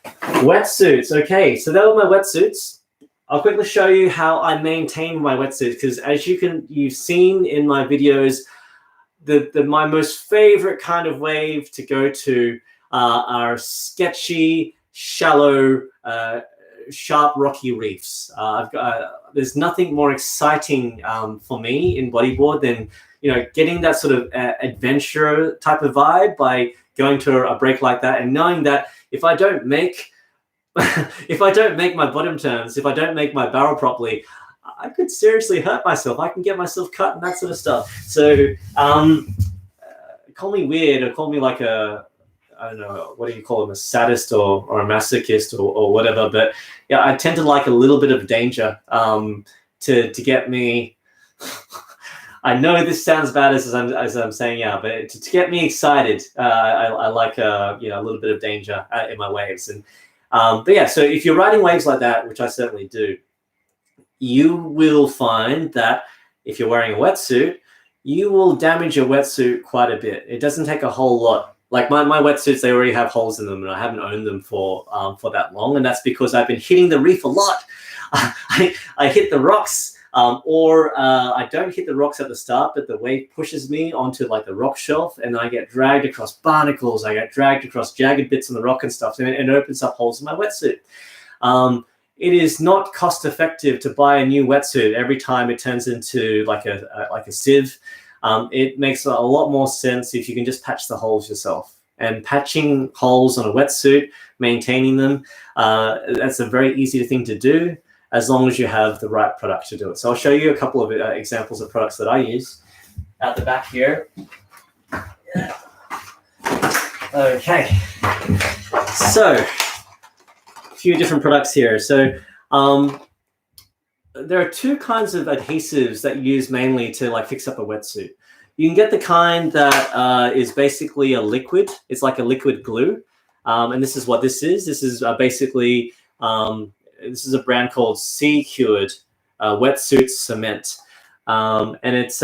Wetsuits. Okay, so that were my wetsuits. I'll quickly show you how I maintain my wetsuits, because as you've seen in my videos, my most favorite kind of wave to go to are sketchy, shallow, sharp, rocky reefs. There's nothing more exciting for me in bodyboard than, you know, getting that sort of adventure type of vibe by going to a break like that and knowing that if I don't make my bottom turns, if I don't make my barrel properly, I could seriously hurt myself. I can get myself cut and that sort of stuff. So call me weird, or call me like a, I don't know, what do you call them, a sadist or a masochist or whatever. But yeah, I tend to like a little bit of danger to get me. I know this sounds bad as I'm saying, yeah, but to get me excited, I like a little bit of danger in my waves. And but yeah, so if you're riding waves like that, which I certainly do, you will find that if you're wearing a wetsuit, you will damage your wetsuit quite a bit. It doesn't take a whole lot. Like my wetsuits, they already have holes in them, and I haven't owned them for that long, and that's because I've been hitting the reef a lot. I hit the rocks, or I don't hit the rocks at the start, but the wave pushes me onto like the rock shelf, and I get dragged across barnacles. I get dragged across jagged bits on the rock and stuff, and it opens up holes in my wetsuit. It is not cost effective to buy a new wetsuit every time it turns into like a sieve. It makes a lot more sense if you can just patch the holes yourself. And patching holes on a wetsuit, maintaining them, that's a very easy thing to do as long as you have the right product to do it. So I'll show you a couple of examples of products that I use at the back here. Yeah. Okay. So a few different products here. So there are two kinds of adhesives that you use mainly to like fix up a wetsuit. You can get the kind that is basically a liquid. It's like a liquid glue. And this is what this is. This is basically, this is a brand called Sea Cured Wetsuit Cement. And it's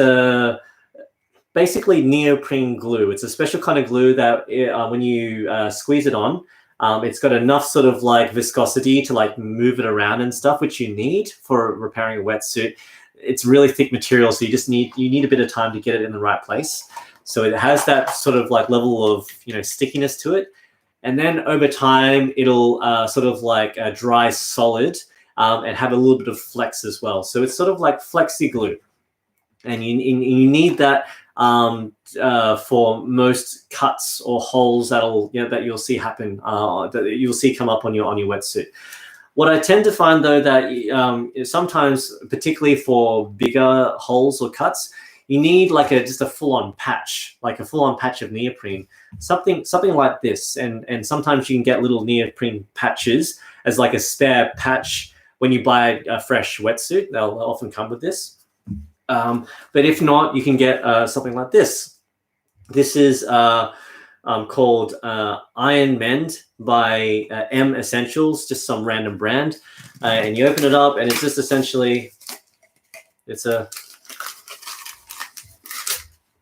basically neoprene glue. It's a special kind of glue that when you squeeze it on, it's got enough sort of like viscosity to like move it around and stuff, which you need for repairing a wetsuit. It's really thick material, so you need a bit of time to get it in the right place. So it has that sort of like level of, you know, stickiness to it. And then over time, it'll sort of like dry solid and have a little bit of flex as well. So it's sort of like flexi glue. And you need that for most cuts or holes that you'll see happen, that you'll see come up on your wetsuit. What I tend to find though that sometimes, particularly for bigger holes or cuts, you need like just a full-on patch, like a full-on patch of neoprene, something like this. And sometimes you can get little neoprene patches as like a spare patch when you buy a fresh wetsuit. They'll often come with this. But if not, you can get something like this. This is called Iron Mend by M Essentials, just some random brand. And you open it up, and it's just essentially, it's a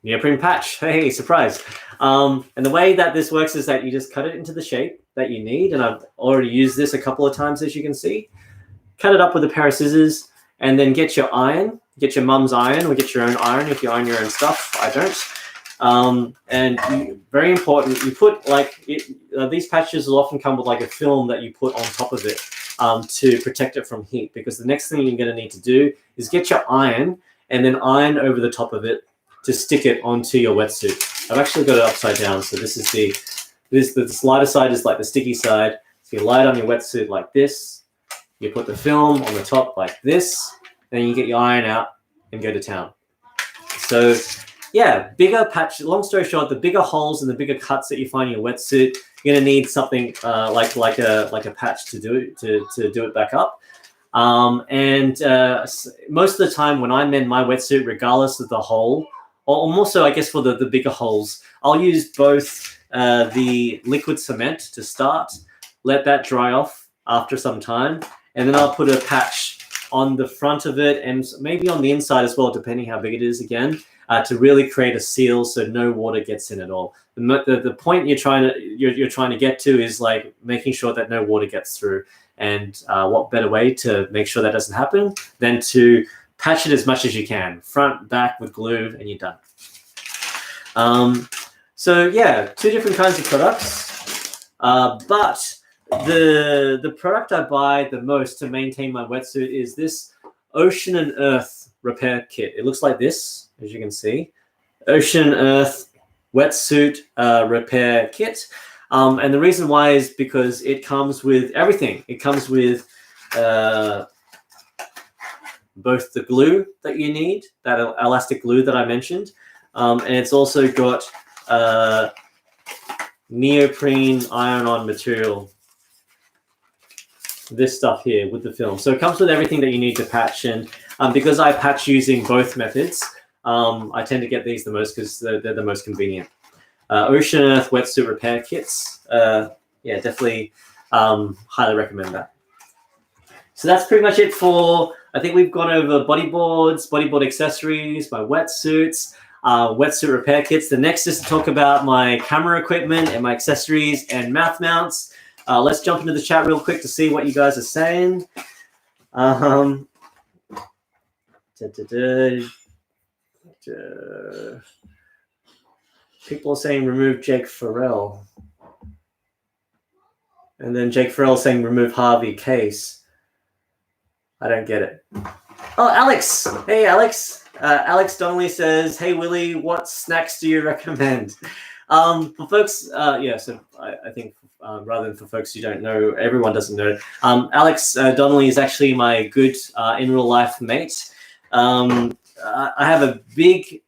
neoprene patch. Hey, surprise. And the way that this works is that you just cut it into the shape that you need. And I've already used this a couple of times, as you can see. Cut it up with a pair of scissors, and then get your iron. Get your mum's iron, or get your own iron if you iron your own stuff. I don't. Very important, you put like, these patches will often come with like a film that you put on top of it to protect it from heat, because the next thing you're going to need to do is get your iron and then iron over the top of it to stick it onto your wetsuit. I've actually got it upside down. So this is the lighter side is like the sticky side. So you lie it on your wetsuit like this. You put the film on the top like this. Then you get your iron out and go to town. So yeah, bigger patch. Long story short, the bigger holes and the bigger cuts that you find in your wetsuit, you're gonna need something like a patch to do it back up. And most of the time when I mend my wetsuit, regardless of the hole, or more so, I guess for the bigger holes, I'll use both the liquid cement to start, let that dry off after some time, and then I'll put a patch on the front of it and maybe on the inside as well, depending how big it is again, to really create a seal so no water gets in at all. The point you're trying to get to is like making sure that no water gets through. And what better way to make sure that doesn't happen than to patch it as much as you can, front, back with glue, and you're done. So yeah, 2 different kinds of products, but the product I buy the most to maintain my wetsuit is this Ocean and Earth repair kit. It looks like this, as you can see, Ocean and Earth wetsuit repair kit. And the reason why is because it comes with everything. It comes with both the glue that you need, that elastic glue that I mentioned, and it's also got neoprene iron-on material, this stuff here with the film. So it comes with everything that you need to patch, and because I patch using both methods, I tend to get these the most because they're the most convenient. Ocean Earth wetsuit repair kits. Yeah, definitely highly recommend that. So that's pretty much it for, I think we've gone over bodyboards, bodyboard accessories, my wetsuits, wetsuit repair kits. The next is to talk about my camera equipment and my accessories and mouth mounts. Let's jump into the chat real quick to see what you guys are saying. People are saying remove Jake Farrell. And then Jake Farrell saying remove Harvey Case. I don't get it. Oh, Alex. Hey, Alex. Alex Donnelly says, hey, Willy, what snacks do you recommend? For folks, yeah, so I think rather than for folks who don't know, everyone doesn't know. Alex Donnelly is actually my good in real life mate. I have a big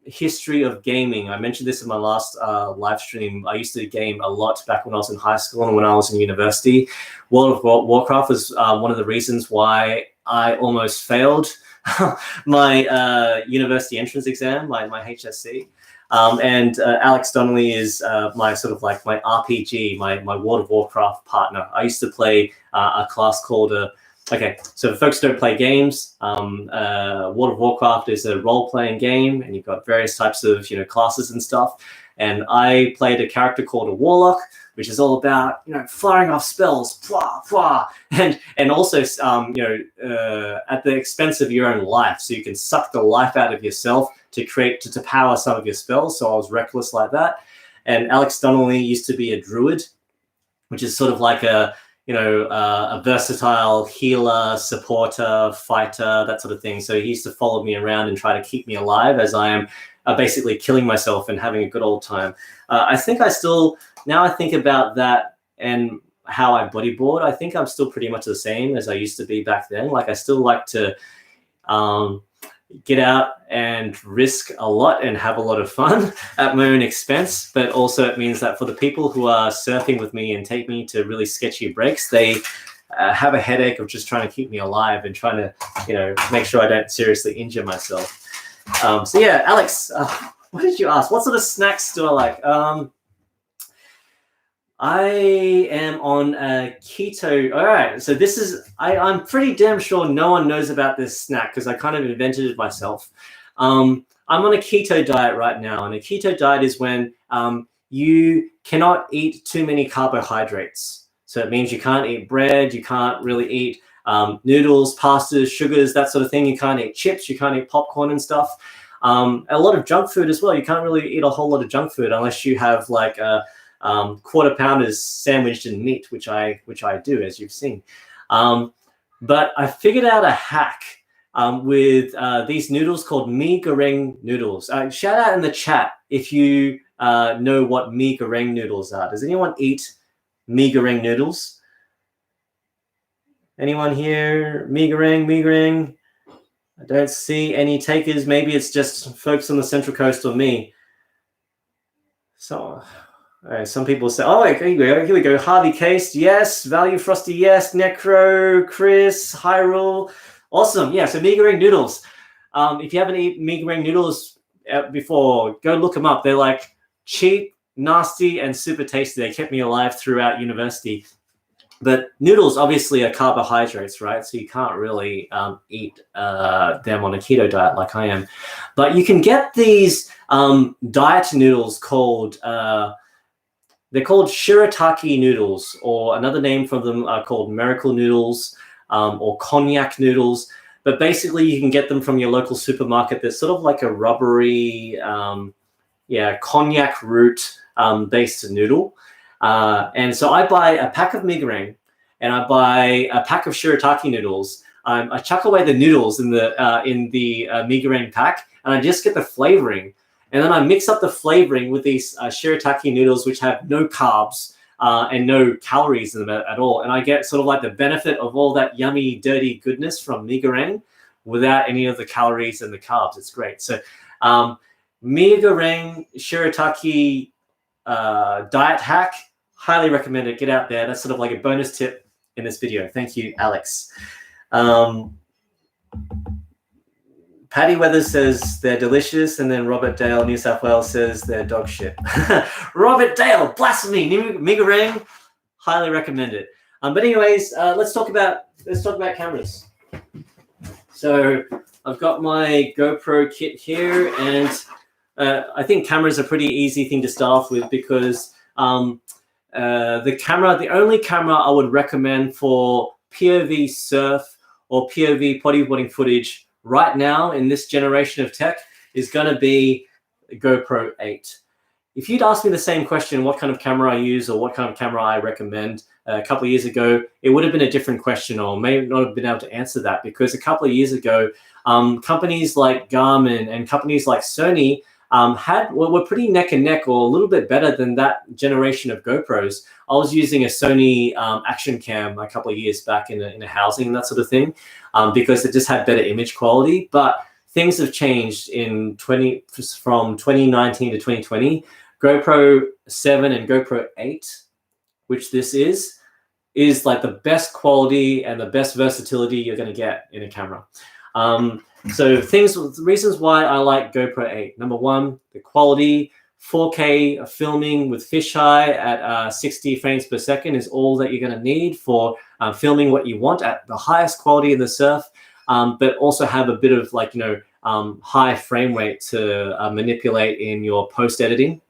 history of gaming. I mentioned this in my last live stream. I used to game a lot back when I was in high school and when I was in university. World of Warcraft was one of the reasons why I almost failed my university entrance exam, my HSC. And Alex Donnelly is my sort of like my RPG, my World of Warcraft partner. I used to play a class called okay, so for folks who don't play games, World of Warcraft is a role-playing game, and you've got various types of classes and stuff. And I played a character called a Warlock, which is all about firing off spells, pwah, pwah, and also at the expense of your own life, so you can suck the life out of yourself to create to power some of your spells. So I was reckless like that. And Alex Donnelly used to be a druid, which is sort of like a versatile healer, supporter, fighter, that sort of thing. So he used to follow me around and try to keep me alive as I am basically killing myself and having a good old time. I think now I think about that and how I bodyboard, I think I'm still pretty much the same as I used to be back then. Like I still like to get out and risk a lot and have a lot of fun at my own expense. But also it means that for the people who are surfing with me and take me to really sketchy breaks, they have a headache of just trying to keep me alive and trying to, make sure I don't seriously injure myself. So yeah, Alex, what did you ask? What sort of snacks do I like? I am on a keto. All right, so this is, I'm pretty damn sure no one knows about this snack because I kind of invented it myself. I'm on a keto diet right now, and a keto diet is when you cannot eat too many carbohydrates. So it means you can't eat bread, you can't really eat noodles, pastas, sugars, that sort of thing. You can't eat chips, you can't eat popcorn and stuff. A lot of junk food as well. You can't really eat a whole lot of junk food unless you have like a quarter pounders sandwiched in meat, which I do, as you've seen. But I figured out a hack with these noodles called mee goreng noodles. Shout out in the chat if you know what mee goreng noodles are. Does anyone eat mee goreng noodles? Anyone here? Mee goreng, mee goreng? I don't see any takers. Maybe it's just folks on the Central Coast or me. So some people say, oh, here we go. Harvey Case, yes. Value Frosty, yes. Necro, Chris, Hyrule. Awesome. Yeah, so Mica Ring Noodles. If you haven't eaten Mica Ring Noodles before, go look them up. They're like cheap, nasty, and super tasty. They kept me alive throughout university. But noodles obviously are carbohydrates, right? So you can't really eat them on a keto diet like I am. But you can get these diet noodles called, they're called shirataki noodles, or another name for them are called miracle noodles or cognac noodles. But basically you can get them from your local supermarket. They're sort of like a rubbery, cognac root based noodle. And so I buy a pack of Mica Ring and I buy a pack of shirataki noodles. I chuck away the noodles in the Mica Ring pack, and I just get the flavoring. And then I mix up the flavoring with these shirataki noodles, which have no carbs and no calories in them at all. And I get sort of like the benefit of all that yummy, dirty goodness from Mica Ring without any of the calories and the carbs. It's great. So Mica Ring shirataki diet hack, highly recommend it. Get out there. That's sort of like a bonus tip in this video. Thank you, Alex. Patty Weathers says they're delicious, and then Robert Dale, New South Wales, says they're dog shit. Robert Dale, blasphemy. Mica Ring, highly recommend it. But anyways, let's talk about cameras. So I've got my GoPro kit here, and I think cameras are a pretty easy thing to start off with because the only camera I would recommend for POV surf or POV bodyboarding footage right now in this generation of tech is going to be GoPro 8. If you'd asked me the same question, what kind of camera I use or what kind of camera I recommend a couple of years ago, it would have been a different question, or may not have been able to answer that, because a couple of years ago, companies like Garmin and companies like Sony were pretty neck and neck, or a little bit better than that generation of GoPros. I was using a Sony action cam a couple of years back in a housing and that sort of thing, because it just had better image quality. But things have changed from 2019 to 2020. GoPro 7 and GoPro 8, which this is like the best quality and the best versatility you're going to get in a camera. So reasons why I like GoPro 8. Number one, the quality. 4K filming with fisheye at 60 frames per second is all that you're going to need for filming what you want at the highest quality in the surf, but also have a bit of high frame rate to manipulate in your post editing.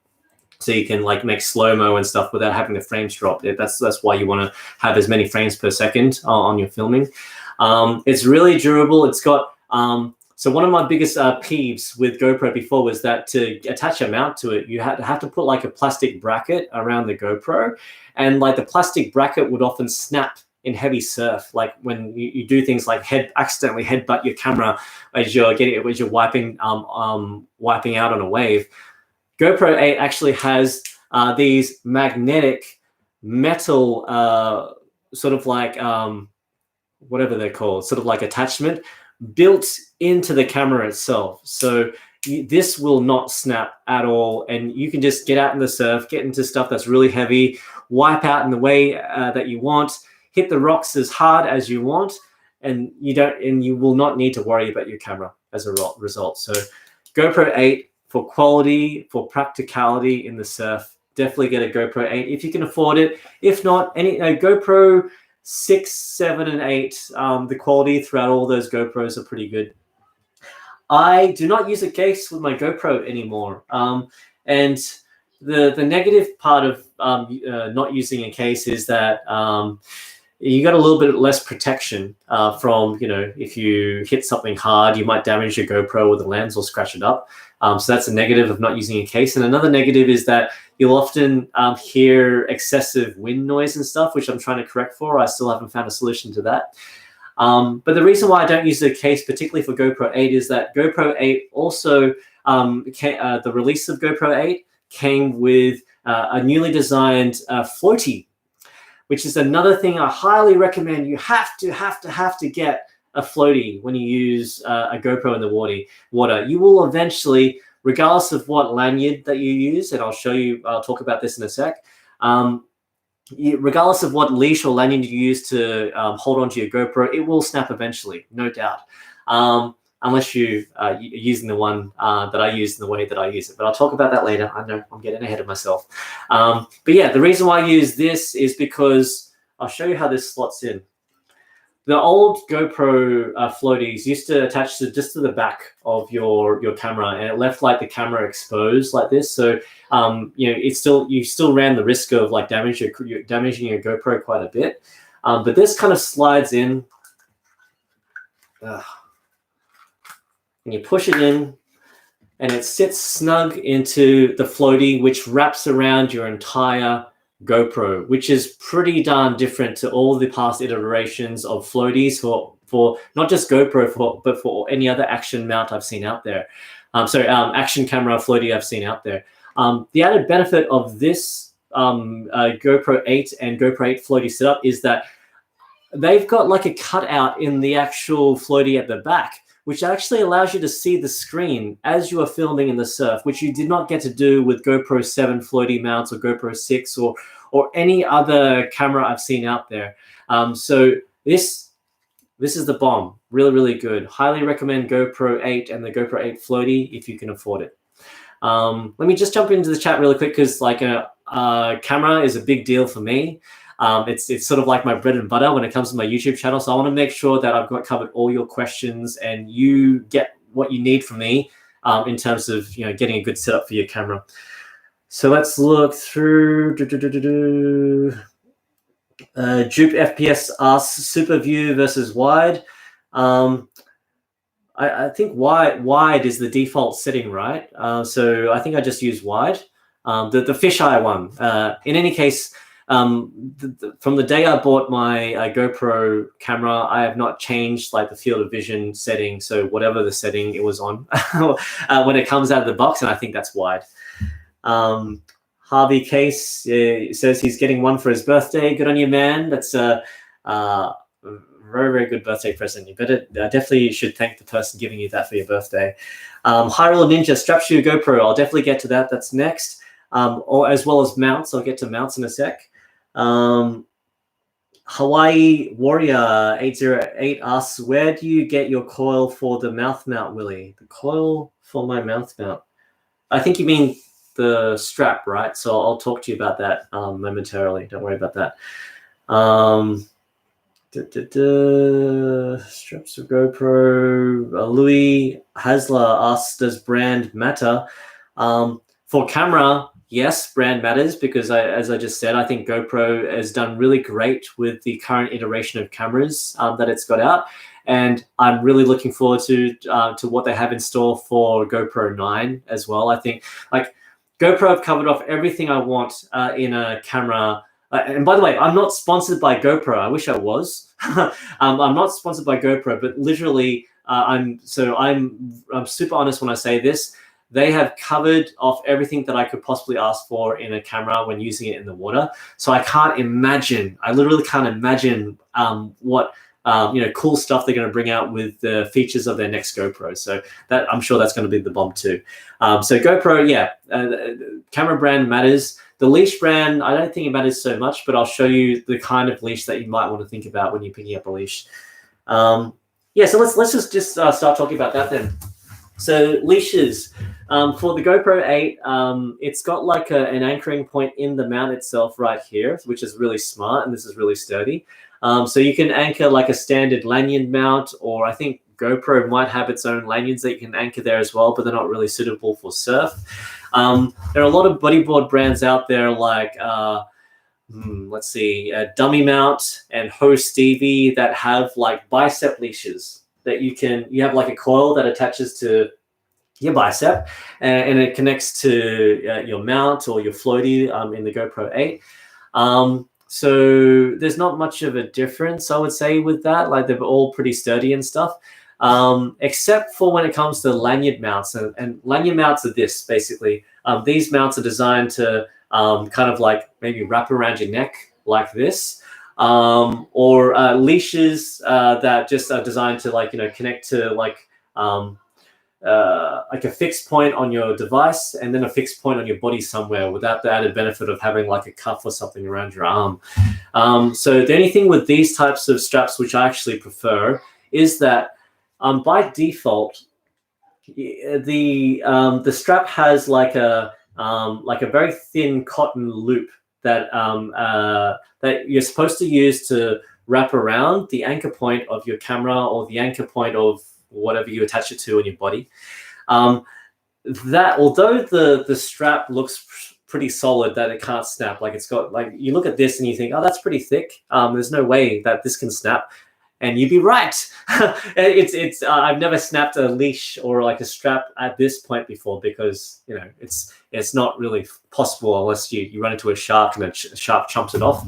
So you can make slow-mo and stuff without having the frames drop. That's why you want to have as many frames per second on your filming. It's really durable. It's got so one of my biggest peeves with GoPro before was that to attach a mount to it, you have to put like a plastic bracket around the GoPro, and the plastic bracket would often snap in heavy surf, like when you do things like accidentally headbutt your camera as you're wiping out on a wave. GoPro 8 actually has these magnetic metal sort of like whatever they're called, sort of like attachment built into the camera itself. So this will not snap at all, and you can just get out in the surf, get into stuff that's really heavy, wipe out in the way that you want, hit the rocks as hard as you want, and you will not need to worry about your camera as a result. So GoPro 8 for quality, for practicality in the surf, definitely get a GoPro 8 if you can afford it. If not, GoPro 6, 7, and 8, the quality throughout all those GoPros are pretty good. I do not use a case with my GoPro anymore. And the negative part of not using a case is that you got a little bit less protection from, if you hit something hard, you might damage your GoPro with the lens or scratch it up. So that's a negative of not using a case. And another negative is that you'll often hear excessive wind noise and stuff, which I'm trying to correct for. I still haven't found a solution to that. But the reason why I don't use the case, particularly for GoPro 8, is that GoPro 8 also, the release of GoPro 8 came with a newly designed floaty, which is another thing I highly recommend. You have to get a floaty when you use a GoPro in the water, you will eventually, regardless of what lanyard that you use, and I'll talk about this in a sec, regardless of what leash or lanyard you use to hold onto your GoPro, it will snap eventually, no doubt. Unless you're using the one that I use in the way that I use it. But I'll talk about that later. I know I'm getting ahead of myself. But yeah, the reason why I use this is because I'll show you how this slots in. The old GoPro floaties used to attach just to the back of your camera, and it left like the camera exposed like this. So you still ran the risk of like damaging your GoPro quite a bit. But this kind of slides in. And you push it in, and it sits snug into the floaty, which wraps around your entire GoPro, which is pretty darn different to all the past iterations of floaties for not just GoPro, but for any other action mount I've seen out there. Action camera floaty I've seen out there. The added benefit of this GoPro 8 and GoPro 8 floaty setup is that they've got like a cutout in the actual floaty at the back, which actually allows you to see the screen as you are filming in the surf, which you did not get to do with GoPro 7 floaty mounts or GoPro 6 or any other camera I've seen out there. So this is the bomb. Really, really good. Highly recommend GoPro 8 and the GoPro 8 floaty if you can afford it. Let me just jump into the chat really quick because like a camera is a big deal for me. It's sort of like my bread and butter when it comes to my YouTube channel. So I want to make sure that I've got covered all your questions and you get what you need from me in terms of getting a good setup for your camera. So let's look through. Jupe FPS asks super view versus wide. I think wide is the default setting, right? So I think I just use wide. The fisheye one. In any case. From the day I bought my GoPro camera, I have not changed like the field of vision setting. So whatever the setting it was on when it comes out of the box, and I think that's wide. Harvey Case says he's getting one for his birthday. Good on you, man. That's a very, very good birthday present. You better definitely should thank the person giving you that for your birthday. Hyrule Ninja straps to your GoPro. I'll definitely get to that. That's next. Or as well as mounts. I'll get to mounts in a sec. Hawaii Warrior 808 asks, where do you get your coil for the mouth mount, Willy? The coil for my mouth mount? I think you mean the strap, right? So I'll talk to you about that momentarily. Don't worry about that. Straps of GoPro. Louis Hasler asks, does brand matter? For camera, yes, brand matters because as I just said, I think GoPro has done really great with the current iteration of cameras that it's got out. And I'm really looking forward to what they have in store for GoPro 9 as well. I think like GoPro have covered off everything I want in a camera. And by the way, I'm not sponsored by GoPro. I wish I was. I'm not sponsored by GoPro, but literally I'm super honest when I say this. They have covered off everything that I could possibly ask for in a camera when using it in the water. So I literally can't imagine what cool stuff they're going to bring out with the features of their next GoPro. So that I'm sure that's going to be the bomb too. So GoPro, yeah, camera brand matters. The leash brand, I don't think it matters so much, but I'll show you the kind of leash that you might want to think about when you're picking up a leash. So let's just start talking about that then. So leashes. For the GoPro 8, it's got like an anchoring point in the mount itself right here, which is really smart, and this is really sturdy. So you can anchor like a standard lanyard mount, or I think GoPro might have its own lanyards that you can anchor there as well, but they're not really suitable for surf. There are a lot of bodyboard brands out there like, let's see, Dummy Mount and Ho Stevie that have like bicep leashes that you have like a coil that attaches to your bicep and it connects to your mount or your floaty in the GoPro 8. So there's not much of a difference, I would say, with that. Like they're all pretty sturdy and stuff, except for when it comes to lanyard mounts. And lanyard mounts are this, basically. These mounts are designed to kind of like maybe wrap around your neck like this. or leashes that just are designed to like, connect to like a fixed point on your device and then a fixed point on your body somewhere without the added benefit of having like a cuff or something around your arm. So the only thing with these types of straps, which I actually prefer, is that by default, the strap has like a very thin cotton loop that that you're supposed to use to wrap around the anchor point of your camera or the anchor point of whatever you attach it to on your body. That although the strap looks pretty solid, that it can't snap, like it's got, like you look at this and you think, oh, that's pretty thick. There's no way that this can snap. And you'd be right. I've never snapped a leash or like a strap at this point before because it's not really possible unless you run into a shark and a shark chomps it off.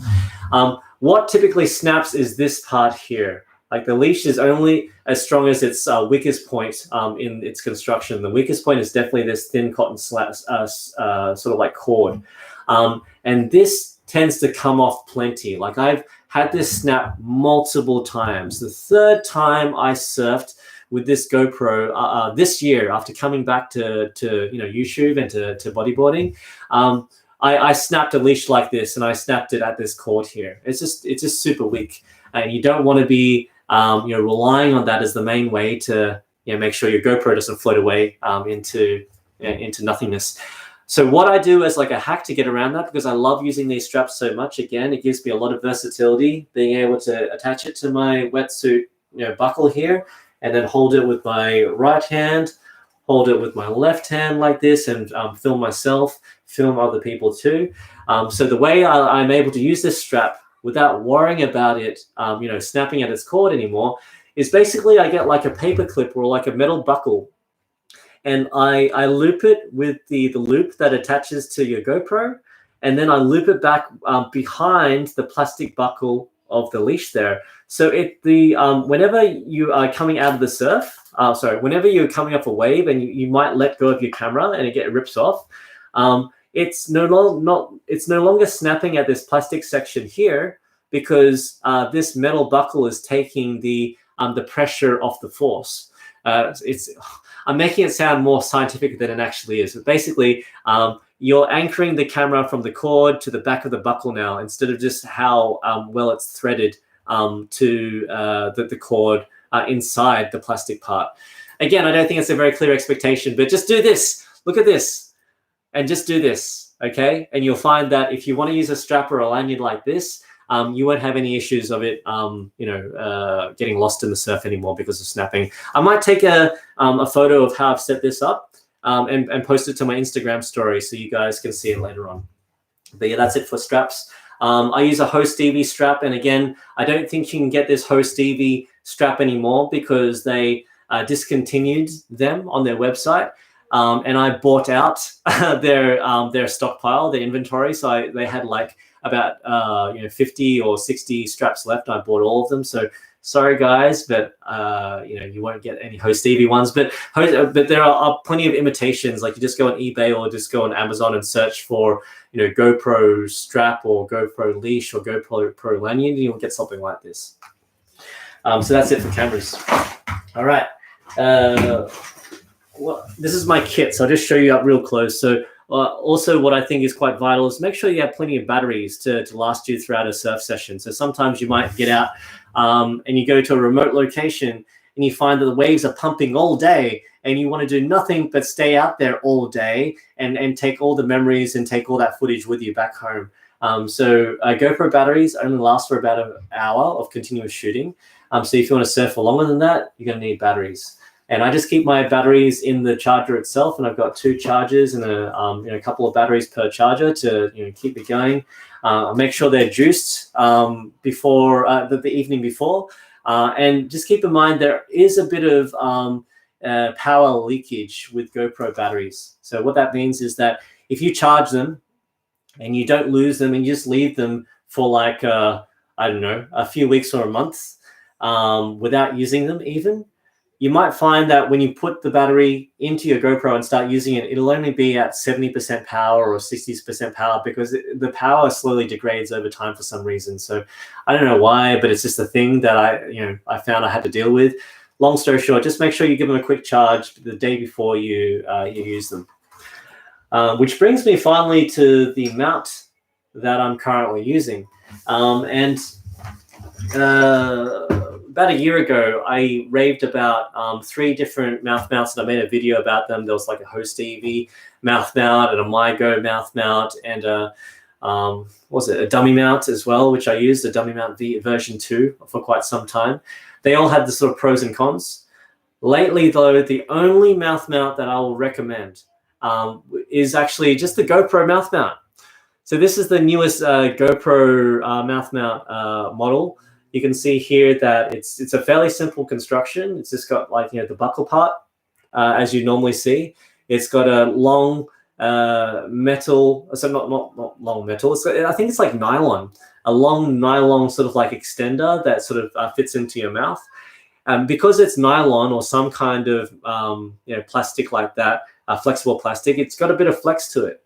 What typically snaps is this part here. Like the leash is only as strong as its weakest point in its construction. The weakest point is definitely this thin cotton sort of like cord, and this tends to come off plenty. Like I've had this snap multiple times. The third time I surfed with this GoPro this year, after coming back to YouTube and to bodyboarding, I snapped a leash like this, and I snapped it at this cord here. It's just super weak, and you don't want to be relying on that as the main way to make sure your GoPro doesn't float away into nothingness. So what I do as like a hack to get around that, because I love using these straps so much, again, it gives me a lot of versatility, being able to attach it to my wetsuit buckle here, and then hold it with my right hand, hold it with my left hand like this, and film myself, film other people too. So the way I'm able to use this strap without worrying about it, snapping at its cord anymore, is basically I get like a paper clip or like a metal buckle, and I loop it with the loop that attaches to your GoPro, and then I loop it back behind the plastic buckle of the leash there. So whenever you are coming out of the surf, whenever you're coming off a wave and you might let go of your camera and it rips off, it's no longer snapping at this plastic section here, because this metal buckle is taking the pressure off the force. I'm making it sound more scientific than it actually is, but basically you're anchoring the camera from the cord to the back of the buckle now, instead of just how well it's threaded to the cord inside the plastic part. Again, I don't think it's a very clear expectation, but just do this. Look at this, and just do this, okay? And you'll find that if you want to use a strap or a lanyard like this, you won't have any issues of it, getting lost in the surf anymore because of snapping. I might take a photo of how I've set this up and post it to my Instagram story so you guys can see it later on. But yeah, that's it for straps. I use a Ho Stevie strap, and again, I don't think you can get this Ho Stevie strap anymore because they discontinued them on their website. And I bought out their stockpile, their inventory. So they had like about 50 or 60 straps left. I bought all of them. So sorry guys, but you won't get any Ho Stevie ones. But there are plenty of imitations. Like you just go on eBay or just go on Amazon and search for GoPro strap or GoPro leash or GoPro lanyard, and you'll get something like this. So that's it for cameras. All right. Well, this is my kit, so I'll just show you up real close. So also what I think is quite vital is make sure you have plenty of batteries to last you throughout a surf session. So sometimes you might get out and you go to a remote location and you find that the waves are pumping all day and you want to do nothing but stay out there all day and take all the memories and take all that footage with you back home. So GoPro batteries only last for about an hour of continuous shooting. So if you want to surf for longer than that, you're going to need batteries. And I just keep my batteries in the charger itself, and I've got 2 chargers and a couple of batteries per charger to keep it going. I'll make sure they're juiced before the evening before, and just keep in mind there is a bit of power leakage with GoPro batteries. So what that means is that if you charge them and you don't lose them and you just leave them for like I don't know, a few weeks or a month without using them even, you might find that when you put the battery into your GoPro and start using it, it'll only be at 70% power or 60% power because the power slowly degrades over time for some reason. So I don't know why, but it's just a thing that I found I had to deal with. Long story short, just make sure you give them a quick charge the day before you use them. Which brings me finally to the mount that I'm currently using. About a year ago, I raved about 3 different mouth mounts, and I made a video about them. There was like a Host EV mouth mount and a MyGo mouth mount, and a dummy mount as well, which I used, a dummy mount version 2 for quite some time. They all had the sort of pros and cons. Lately, though, the only mouth mount that I will recommend is actually just the GoPro mouth mount. So this is the newest GoPro mouth mount model. You can see here that it's a fairly simple construction. It's just got like, the buckle part, as you normally see. It's got a long metal, so not long metal. I think it's like nylon, a long nylon sort of like extender that sort of fits into your mouth. Because it's nylon or some kind of plastic like that, flexible plastic, it's got a bit of flex to it.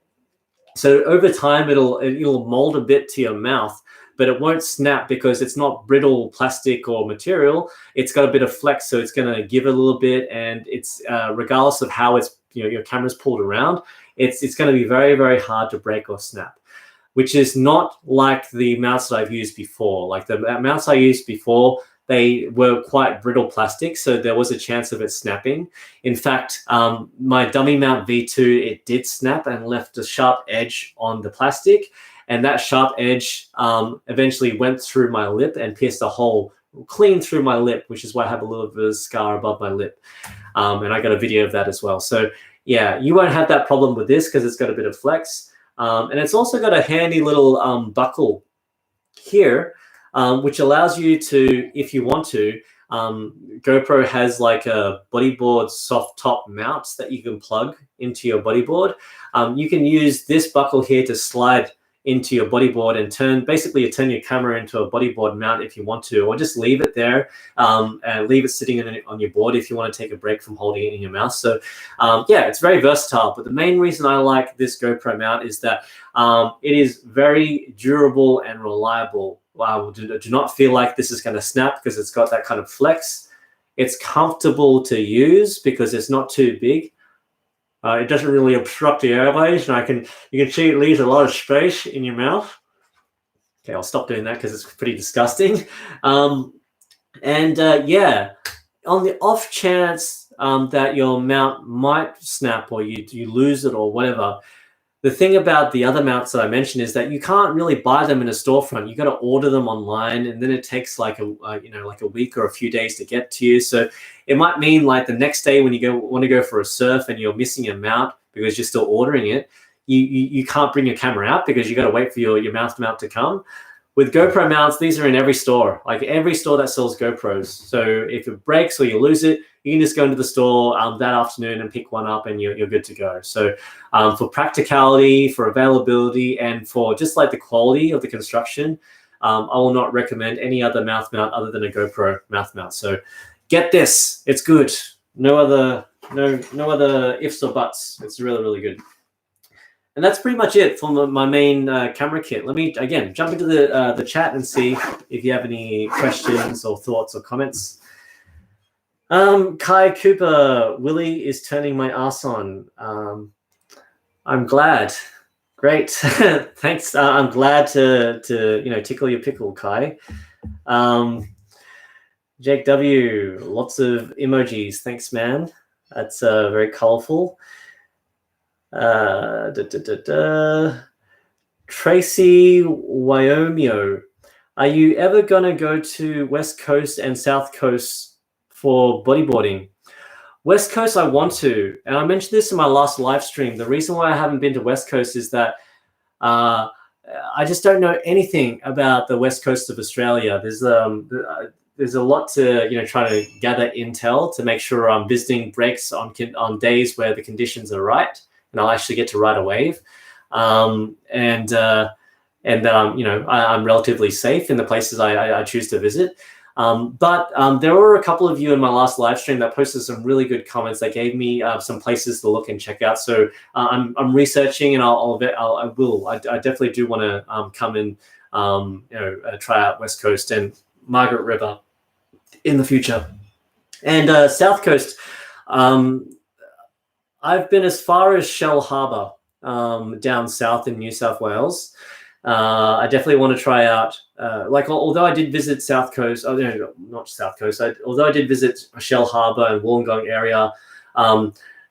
So over time, it'll mold a bit to your mouth, but it won't snap because it's not brittle plastic or material. It's got a bit of flex, so it's going to give a little bit, and it's regardless of how it's your camera's pulled around, it's going to be very, very hard to break or snap, which is not like the mounts that I've used before. Like the mounts I used before, they were quite brittle plastic, so there was a chance of it snapping. In fact, my dummy mount V2, it did snap and left a sharp edge on the plastic, and that sharp edge eventually went through my lip and pierced a hole clean through my lip, which is why I have a little bit of a scar above my lip. And I got a video of that as well. So yeah, you won't have that problem with this because it's got a bit of flex. And it's also got a handy little buckle here, which allows you to, if you want to, GoPro has like a bodyboard soft top mount that you can plug into your bodyboard. You can use this buckle here to slide into your bodyboard and turn your camera into a bodyboard mount if you want to, or just leave it there and leave it sitting on your board if you want to take a break from holding it in your mouth. So yeah, it's very versatile. But the main reason I like this GoPro mount is that it is very durable and reliable. Do not feel like this is going to snap because it's got that kind of flex. It's comfortable to use because it's not too big. It doesn't really obstruct the airways, and you can see it leaves a lot of space in your mouth. Okay, I'll stop doing that because it's pretty disgusting. Yeah, on the off chance that your mount might snap or you lose it or whatever, the thing about the other mounts that I mentioned is that you can't really buy them in a storefront. You got to order them online, and then it takes like a week or a few days to get to you. So it might mean like the next day when you want to go for a surf and you're missing a mount because you're still ordering it, you can't bring your camera out because you got to wait for your mount to come. With GoPro mounts, these are in every store, like every store that sells GoPros. So if it breaks or you lose it, you can just go into the store that afternoon and pick one up and you're good to go. So for practicality, for availability, and for just like the quality of the construction, I will not recommend any other mouth mount other than a GoPro mouth mount. So get this, it's good. No other ifs or buts. It's really, really good. And that's pretty much it for my main camera kit. Let me, again, jump into the chat and see if you have any questions or thoughts or comments. Kai Cooper, Willy is turning my ass on. I'm glad. Great. Thanks. I'm glad to tickle your pickle, Kai. Jake W, lots of emojis. Thanks, man. That's very colorful. Tracy Wyomio, are you ever gonna go to West Coast and South Coast for bodyboarding? West Coast, I want to, and I mentioned this in my last live stream. The reason why I haven't been to West Coast is that I just don't know anything about the West Coast of Australia. There's a lot to try to gather intel to make sure I'm visiting breaks on days where the conditions are right, and I'll actually get to ride a wave, and that I'm relatively safe in the places I choose to visit. But there were a couple of you in my last live stream that posted some really good comments. They gave me some places to look and check out. So I'm researching, and I definitely do want to come and try out West Coast and Margaret River in the future. And South Coast, I've been as far as Shell Harbour down south in New South Wales. I definitely want to try out, although I did visit South Coast, not South Coast, although I did visit Shell Harbour and Wollongong area,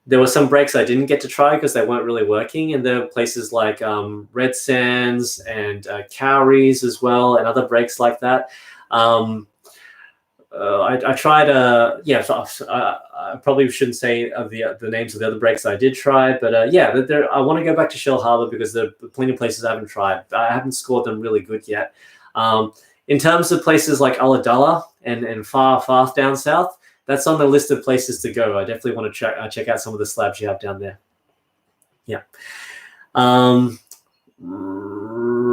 there were some breaks I didn't get to try because they weren't really working. And there were places like Red Sands and Cowries as well, and other breaks like that. I tried, I probably shouldn't say the names of the other breaks I did try, but I want to go back to Shell Harbour because there are plenty of places I haven't tried. I haven't scored them really good yet. In terms of places like Ulladulla and far down south, that's on the list of places to go. I definitely want to check out some of the slabs you have down there. Yeah.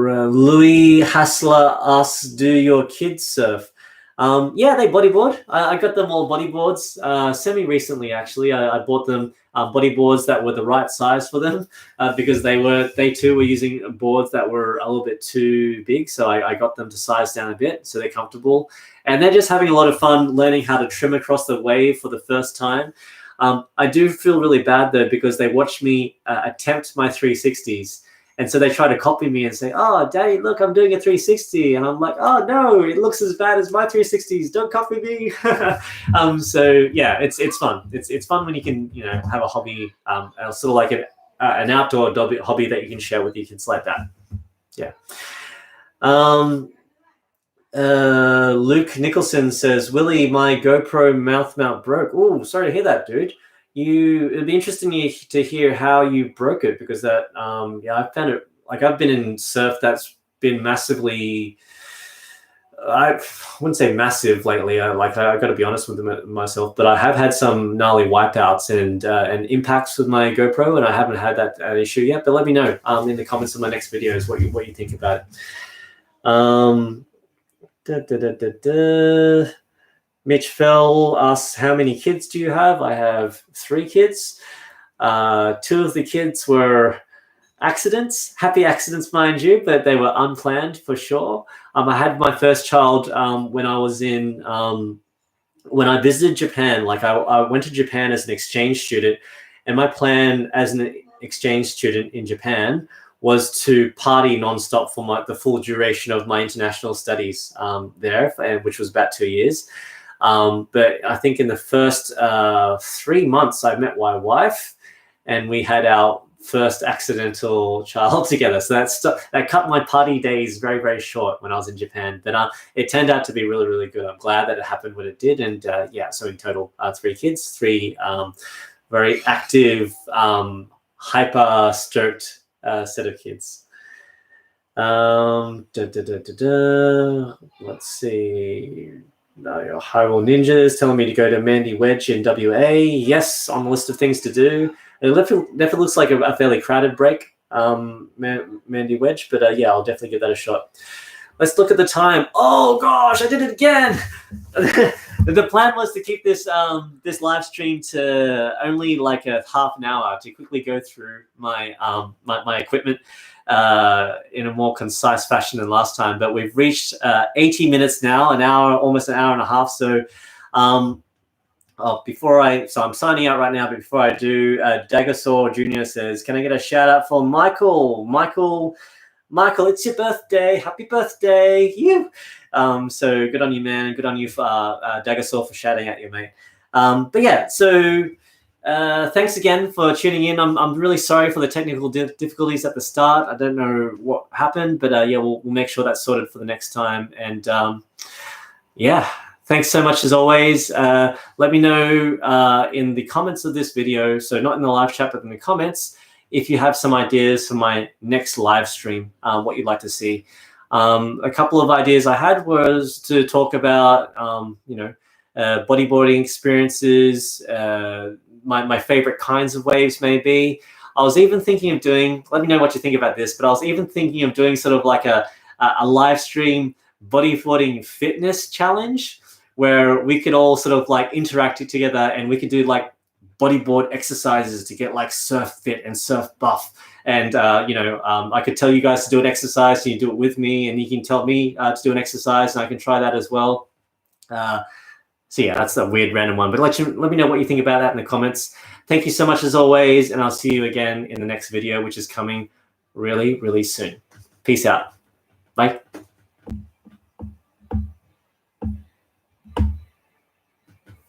Louis Hassler asks, do your kids surf? Yeah, they bodyboard. I got them all bodyboards semi-recently, actually. I bought them bodyboards that were the right size for them because they too were using boards that were a little bit too big. So I got them to size down a bit so they're comfortable. And they're just having a lot of fun learning how to trim across the wave for the first time. I do feel really bad, though, because they watch me attempt my 360s. And so they try to copy me and say, oh, Daddy, look, I'm doing a 360. And I'm like, oh, no, it looks as bad as my 360s. Don't copy me. So, yeah, it's fun. It's fun when you can, have a hobby, sort of like an outdoor hobby that you can share with your kids like that. Yeah. Luke Nicholson says, Willy, my GoPro mount broke. Oh, sorry to hear that, dude. It'd be interesting to hear how you broke it, because that I found it, like, I've been in surf that's been massively, I wouldn't say massive lately. I got to be honest with myself, but I have had some gnarly wipeouts and impacts with my GoPro, and I haven't had that issue yet. But let me know in the comments of my next videos what you think about it. Mitch Fell asks, how many kids do you have? I have 3 kids. 2 of the kids were accidents, happy accidents, mind you, but they were unplanned for sure. I had my first child when I visited Japan. Like I went to Japan as an exchange student, and my plan as an exchange student in Japan was to party nonstop for the full duration of my international studies there, which was about 2 years. But I think in the first 3 months, I met my wife, and we had our first accidental child together. So that cut my party days very, very short when I was in Japan. But it turned out to be really, really good. I'm glad that it happened when it did. And so in total, 3 kids, 3 very active, hyper stoked set of kids. Let's see. No, Hyrule Ninjas telling me to go to Mandy Wedge in WA. Yes, on the list of things to do. It definitely looks like a fairly crowded break, Mandy Wedge, but I'll definitely give that a shot. Let's look at the time. Oh gosh, I did it again. The plan was to keep this live stream to only like a half an hour to quickly go through my my equipment in a more concise fashion than last time. But we've reached 80 minutes now, almost an hour and a half. So I'm signing out right now. But before I do, Dagasaur Jr. says, "Can I get a shout out for Michael? Michael, it's your birthday. Happy birthday, you!" So good on you, man. Good on you for Dagasaur for shouting at you, mate. So thanks again for tuning in. I'm really sorry for the technical difficulties at the start. I don't know what happened, but we'll make sure that's sorted for the next time. And thanks so much as always. Let me know in the comments of this video, so not in the live chat, but in the comments, if you have some ideas for my next live stream, what you'd like to see. A couple of ideas I had was to talk about, bodyboarding experiences, my favorite kinds of waves maybe. I was even thinking of doing, let me know what you think about this, but I was even thinking of doing sort of like a live stream bodyboarding fitness challenge. where we could all sort of like interact together, and we could do like bodyboard exercises to get like surf fit and surf buff. And I could tell you guys to do an exercise, and you do it with me, and you can tell me to do an exercise, and I can try that as well. So yeah, that's a weird random one, but let me know what you think about that in the comments. Thank you so much as always, and I'll see you again in the next video, which is coming really, really soon. Peace out. Bye.